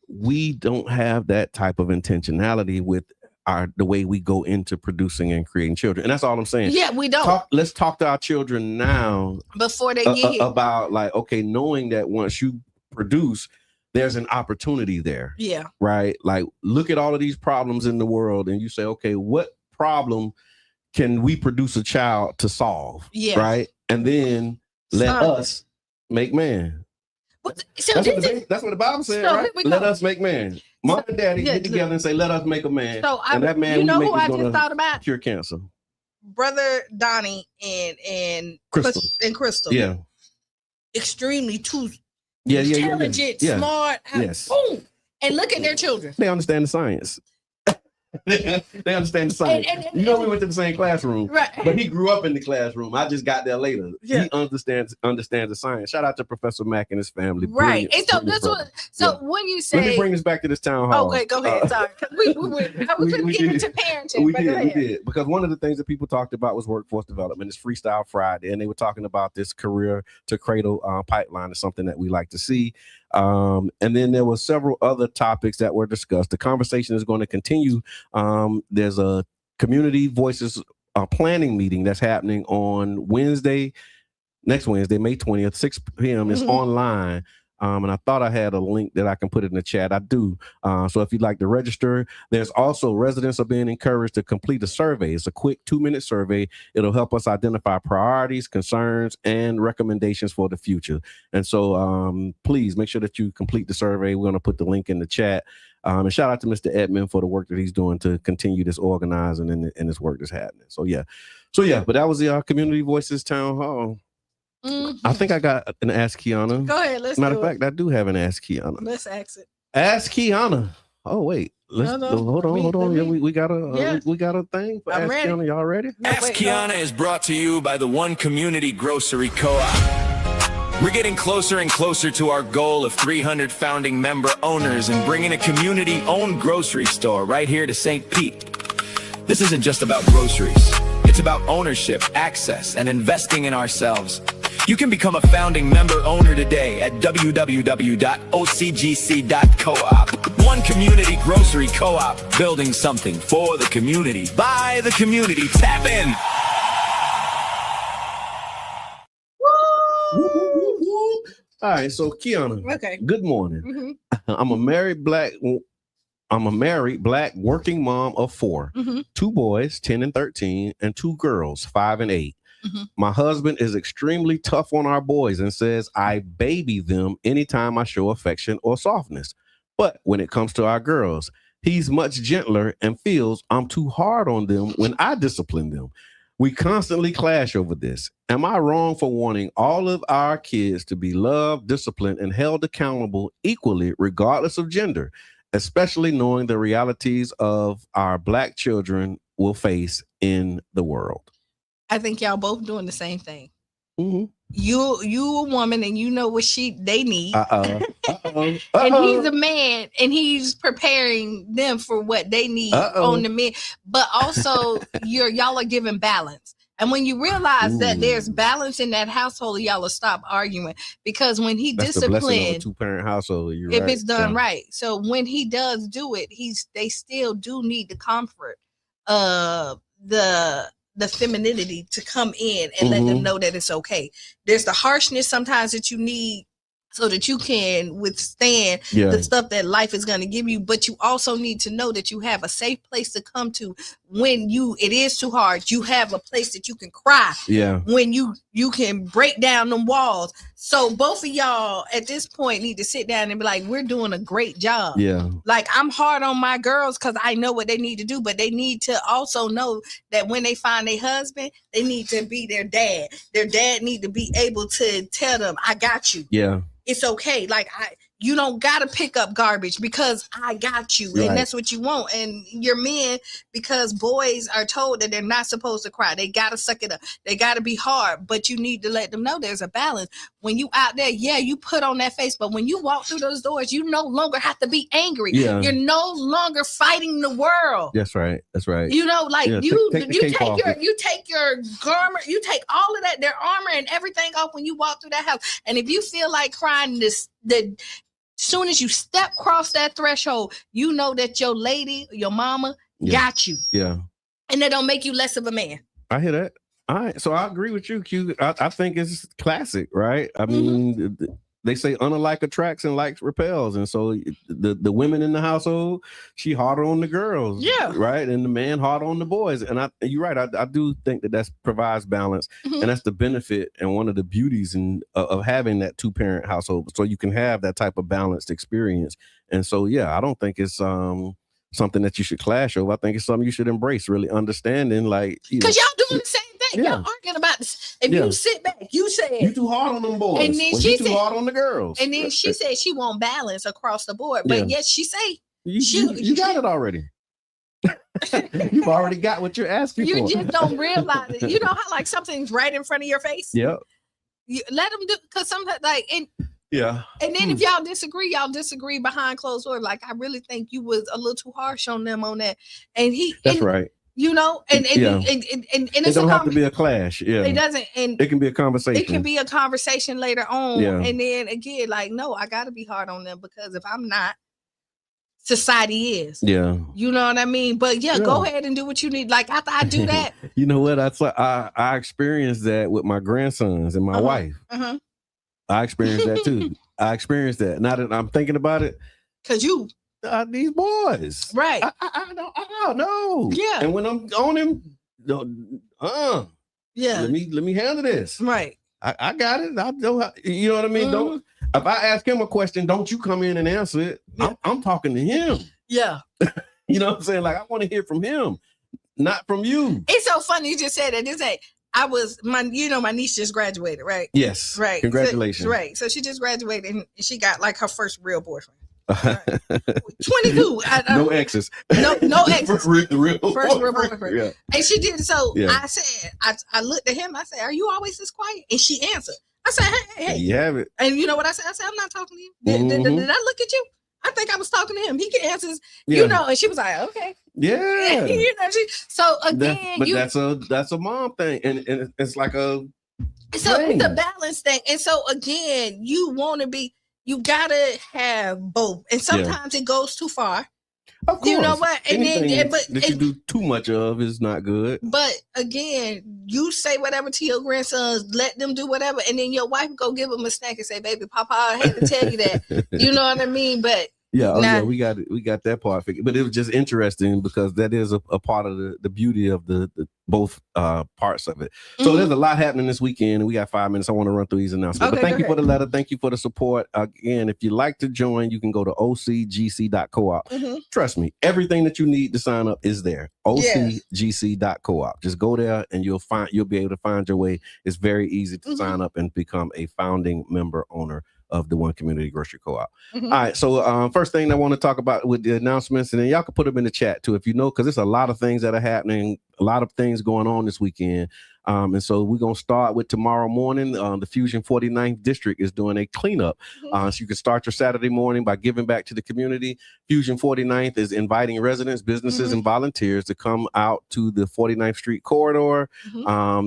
We don't have that type of intentionality with the way we go into producing and creating children. And that's all I'm saying. Yeah, we don't. Let's talk to our children now before they get here about, like, okay, knowing that once you produce, there's an opportunity there. Yeah. Right. Like, look at all of these problems in the world, and you say, okay, what problem can we produce a child to solve? Yeah. Right. And then let us make man. That's what the Bible said, right? Let us make man. Mom and daddy get together and say, let us make a man. So and that man, who I just thought about? Cure cancer. Brother Donnie and Crystal. Yeah. Extremely intelligent, smart. Boom. And look at their children. They understand the science. They understand the science. We went to the same classroom, right? But he grew up in the classroom. I just got there later. Yeah. He understands the science. Shout out to Professor Mack and his family. Right. And so this was when you say, let me bring this back to this town hall. Okay, go ahead. Sorry, we couldn't get into parenting. We did because one of the things that people talked about was workforce development. It's Freestyle Friday, and they were talking about this career to cradle pipeline is something that we like to see. And then there were several other topics that were discussed. The conversation is going to continue. There's a community voices planning meeting that's happening on next Wednesday, May 20th, 6 p.m. It's online. And I thought I had a link that I can put in the chat. I do. So if you'd like to register, there's also residents are being encouraged to complete a survey. It's a quick 2-minute survey. It'll help us identify priorities, concerns, and recommendations for the future. And so please make sure that you complete the survey. We're going to put the link in the chat. And shout out to Mr. Edmond for the work that he's doing to continue this organizing and this work that's happening. So yeah, but that was the Community Voices Town Hall. I think I got an Ask Qiana. Go ahead. Let's Matter of fact, I do have an Ask Qiana. Let's ask it. Ask Qiana. Oh wait, hold on. Yeah, we got a thing for Ask Qiana. Y'all ready? Ask Qiana is brought to you by the One Community Grocery Co-op. We're getting closer and closer to our goal of 300 founding member owners and bringing a community-owned grocery store right here to St. Pete. This isn't just about groceries. It's about ownership, access, and investing in ourselves. You can become a founding member owner today at www.ocgc.coop. One Community Grocery Co-op, building something for the community, by the community. Tap in. All right, so Qiana. Okay. Good morning. I'm a married black working mom of 4, 2 boys, 10 and 13, and 2 girls, 5 and 8. My husband is extremely tough on our boys and says I baby them anytime I show affection or softness. But when it comes to our girls, he's much gentler and feels I'm too hard on them when I discipline them. We constantly clash over this. Am I wrong for wanting all of our kids to be loved, disciplined, and held accountable equally, regardless of gender, especially knowing the realities of our black children will face in the world? I think y'all both doing the same thing. You a woman and you know what they need. And he's a man and he's preparing them for what they need on the men. But also y'all are giving balance. And when you realize that there's balance in that household, y'all will stop arguing. Because when he disciplines, a 2-parent household, if it's done right. So when he does do it, they still do need the comfort of the femininity to come in and let them know that it's okay. There's the harshness sometimes that you need so that you can withstand the stuff that life is going to give you. But you also need to know that you have a safe place to come to when it is too hard. You have a place that you can cry when you can break down them walls. So both of y'all at this point need to sit down and be like, we're doing a great job. Like, I'm hard on my girls because I know what they need to do, but they need to also know that when they find their husband, they need to be their dad. Their dad need to be able to tell them, I got you. It's okay. Like, you don't got to pick up garbage because I got you. And that's what you want. And your men, because boys are told that they're not supposed to cry. They got to suck it up. They got to be hard. But you need to let them know there's a balance. When you out there, you put on that face. But when you walk through those doors, you no longer have to be angry. You're no longer fighting the world. That's right. You know, like you take your garment, you take all of that, their armor and everything off when you walk through that house. And if you feel like crying, soon as you step across that threshold, you know that your lady, your mama got you. And that don't make you less of a man. I hear that. All right. So I agree with you, Q. I think it's classic, right? I mean, they say unalike attracts and likes repels. And so the women in the household, she harder on the girls. Right. And the man harder on the boys. And you're right. I do think that provides balance. And that's the benefit and one of the beauties of having that 2-parent household. So you can have that type of balanced experience. And so, I don't think it's something that you should clash over. I think it's something you should embrace, really understanding, like, because y'all doing the same thing. Y'all arguing about this. If you sit back, you said you too hard on them boys, and then she too hard on the girls. And then she said she won't balance across the board, but yet she say you got it already. You've already got what you're asking for. You just don't realize it. You know how like something's right in front of your face. You let them do, because sometimes and then if y'all disagree behind closed doors. Like, I really think you was a little too harsh on them on that. And that's right. You know, and it don't have to be a clash. It doesn't. And it can be a conversation. It can be a conversation later on. And then again, like, no, I got to be hard on them because if I'm not, society is. Yeah. You know what I mean? But yeah, go ahead and do what you need. Like after I do that. You know what? I experienced that with my grandsons and my wife. I experienced that too. I experienced that. Now that I'm thinking about it. Cause you these boys. Right. I don't know. Yeah. And when I'm on him, yeah. Let me handle this. Right. I got it. I know how, you know what I mean? Don't if I ask him a question, don't you come in and answer it. Yeah. I'm talking to him. Yeah. You know what I'm saying? Like I want to hear from him, not from you. It's so funny you just said that. This ain't my niece just graduated, right? Yes. Right. Congratulations. So, right. So she just graduated and she got like her first real boyfriend. Right. 22. No exes. No exes. First real boyfriend. Yeah. And she did. So yeah. I said, I looked at him. I said, "Are you always this quiet?" And she answered. I said, "Hey." You have it. And you know what I said? I said, "I'm not talking to you. Did I look at you? I think I was talking to him. He can answer, you know." And she was like, "Okay." Yeah. You know. So again, that's a mom thing, and it's like a. So the balance thing, and so again, you gotta have both, and sometimes it goes too far. Of course. You know what? And then, you do too much of is not good. But again, you say whatever to your grandsons, let them do whatever, and then your wife go give them a snack and say, "Baby, Papa, I had to tell you that." You know what I mean? But yeah, we got that part figured. But it was just interesting because that is a part of the beauty of the both parts of it. So there's a lot happening this weekend, and we got 5 minutes. I want to run through these announcements. But thank you for the letter. Thank you for the support. Again, if you'd like to join, you can go to ocgc.coop. Trust me, everything that you need to sign up is there. ocgc.coop. Just go there and you'll be able to find your way. It's very easy to sign up and become a founding member owner of the One Community Grocery Co-op. All right, so first thing I want to talk about with the announcements, and then y'all can put them in the chat too if you know, because there's a lot of things that are happening, a lot of things going on this weekend. And so we're going to start with tomorrow morning. The Fusion 49th District is doing a cleanup. So you can start your Saturday morning by giving back to the community. Fusion 49th is inviting residents, businesses, and volunteers to come out to the 49th Street corridor.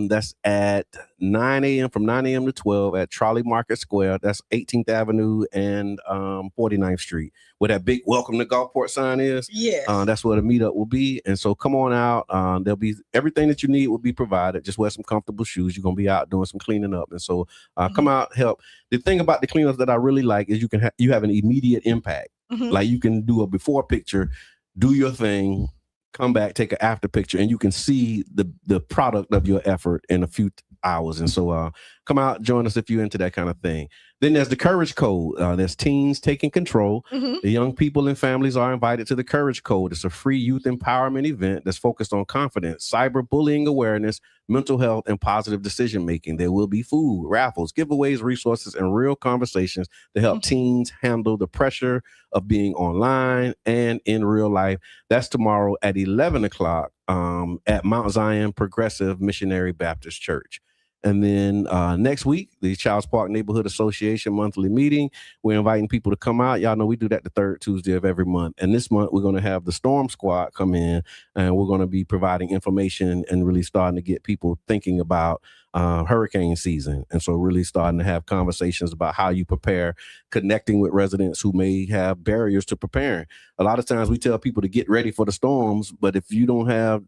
That's at 9 a.m. from 9 a.m. to 12 at Trolley Market Square. That's 18th Avenue and 49th Street, where that big welcome to Gulfport sign is. Yes. That's where the meetup will be. And so come on out. There'll be everything that you need will be provided. Just wear some comfortable shoes. You're going to be out doing some cleaning up. And so come out, help. The thing about the cleanups that I really like is you have an immediate impact. Like you can do a before picture, do your thing, come back, take an after picture, and you can see the product of your effort in a few hours. And so come out, join us if you're into that kind of thing. Then there's the Courage Code. There's teens taking control. The young people and families are invited to the Courage Code. It's a free youth empowerment event that's focused on confidence, cyberbullying awareness, mental health, and positive decision making. There will be food, raffles, giveaways, resources, and real conversations to help teens handle the pressure of being online and in real life. That's tomorrow at 11 o'clock at Mount Zion Progressive Missionary Baptist Church. And then next week, the Childs Park Neighborhood Association monthly meeting. We're inviting people to come out. Y'all know we do that the third Tuesday of every month. And this month, we're going to have the Storm Squad come in, and we're going to be providing information and really starting to get people thinking about hurricane season. And so really starting to have conversations about how you prepare, connecting with residents who may have barriers to preparing. A lot of times we tell people to get ready for the storms, but if you don't have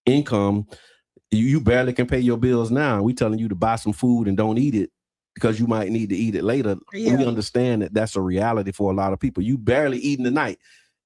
income, you barely can pay your bills now. We telling you to buy some food and don't eat it because you might need to eat it later. Yeah. We understand that that's a reality for a lot of people. You barely eating tonight,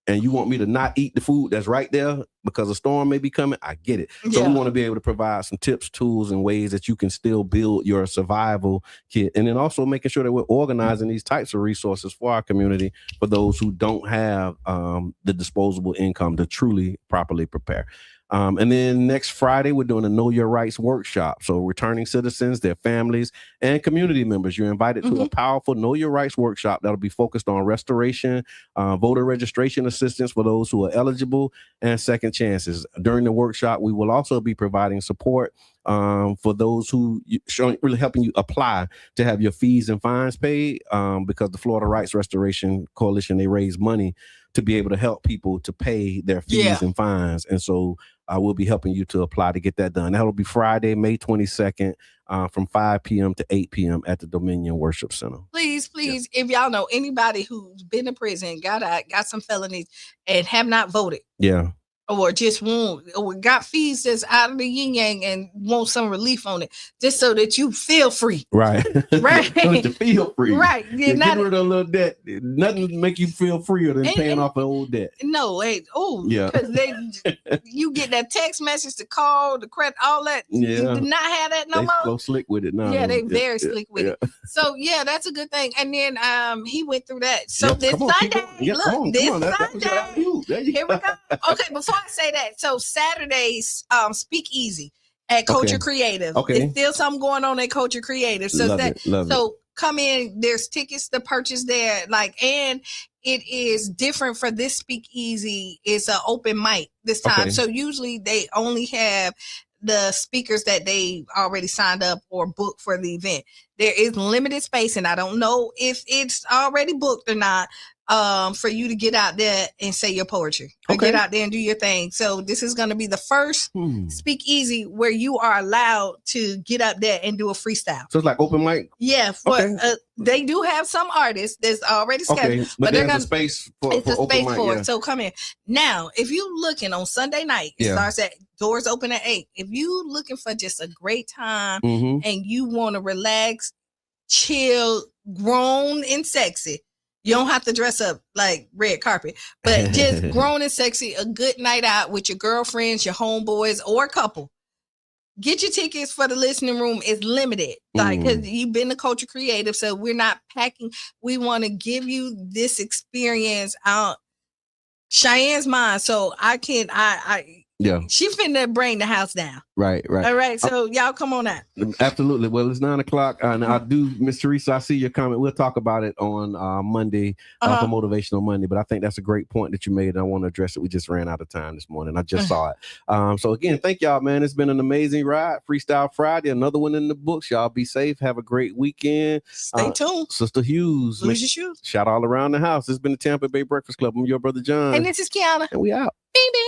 and you want me to not eat the food that's right there because a storm may be coming. I get it. So we want to be able to provide some tips, tools, and ways that you can still build your survival kit. And then also making sure that we're organizing these types of resources for our community for those who don't have the disposable income to truly properly prepare. And then next Friday, we're doing a Know Your Rights workshop. So returning citizens, their families, and community members, you're invited to a powerful Know Your Rights workshop that'll be focused on restoration, voter registration assistance for those who are eligible, and second chances. During the workshop, we will also be providing support for those who really helping you apply to have your fees and fines paid, because the Florida Rights Restoration Coalition, they raise money to be able to help people to pay their fees and fines. And so we'll be helping you to apply to get that done. That'll be Friday, May 22nd, from 5 p.m. to 8 p.m. at the Dominion Worship Center. Please, if y'all know anybody who's been in prison, got some felonies, and have not voted. Yeah. Or just got fees that's out of the yin yang and want some relief on it, just so that you feel free. Right. Right. So that you feel free. Right. Yeah, get rid of a little debt. Nothing make you feel freer than paying off an old debt. No, yeah. Because you get that text message, the call, the credit, all that. Yeah. You do not have that no they more. Go slick with it now. Yeah, they very slick with it. So yeah, that's a good thing. And then he went through that. So this Sunday, Sunday, here we go. Okay, before I say that, so Saturday's Speakeasy at Culture Creative. Okay. There's still something going on at Culture Creative. So Love it. Come in, there's tickets to purchase there. And it is different for this Speakeasy. It's an open mic this time. Okay. So usually they only have the speakers that they already signed up or booked for the event. There is limited space, and I don't know if it's already booked or not, for you to get out there and say your poetry or get out there and do your thing. So this is going to be the first Speakeasy where you are allowed to get up there and do a freestyle. So it's like open mic? Yeah. They do have some artists that's already scheduled. Okay, but there's a space for open mic. Yeah. So come in. Now, if you're looking on Sunday night, it starts at doors open at 8. If you looking for just a great time and you want to relax, chill, grown and sexy, you don't have to dress up like red carpet, but just grown and sexy, a good night out with your girlfriends, your homeboys, or a couple. Get your tickets for the listening room. It's limited, because you've been to Culture Creative, so we're not packing. We want to give you this experience out Cheyenne's mind, so she finna bring the house down. Right. All right, so y'all come on out. Absolutely. Well, it's 9:00, and I do, Miss Teresa, I see your comment. We'll talk about it on Monday for Motivational Monday, but I think that's a great point that you made, and I want to address it. We just ran out of time this morning. I just saw it. So again, thank y'all, man. It's been an amazing ride. Freestyle Friday, another one in the books. Y'all be safe. Have a great weekend. Stay tuned. Sister Hughes. Lose your shoes. Shout all around the house. It's been the Tampa Bay Breakfast Club. I'm your brother John. And this is Qiana. And we out. Baby.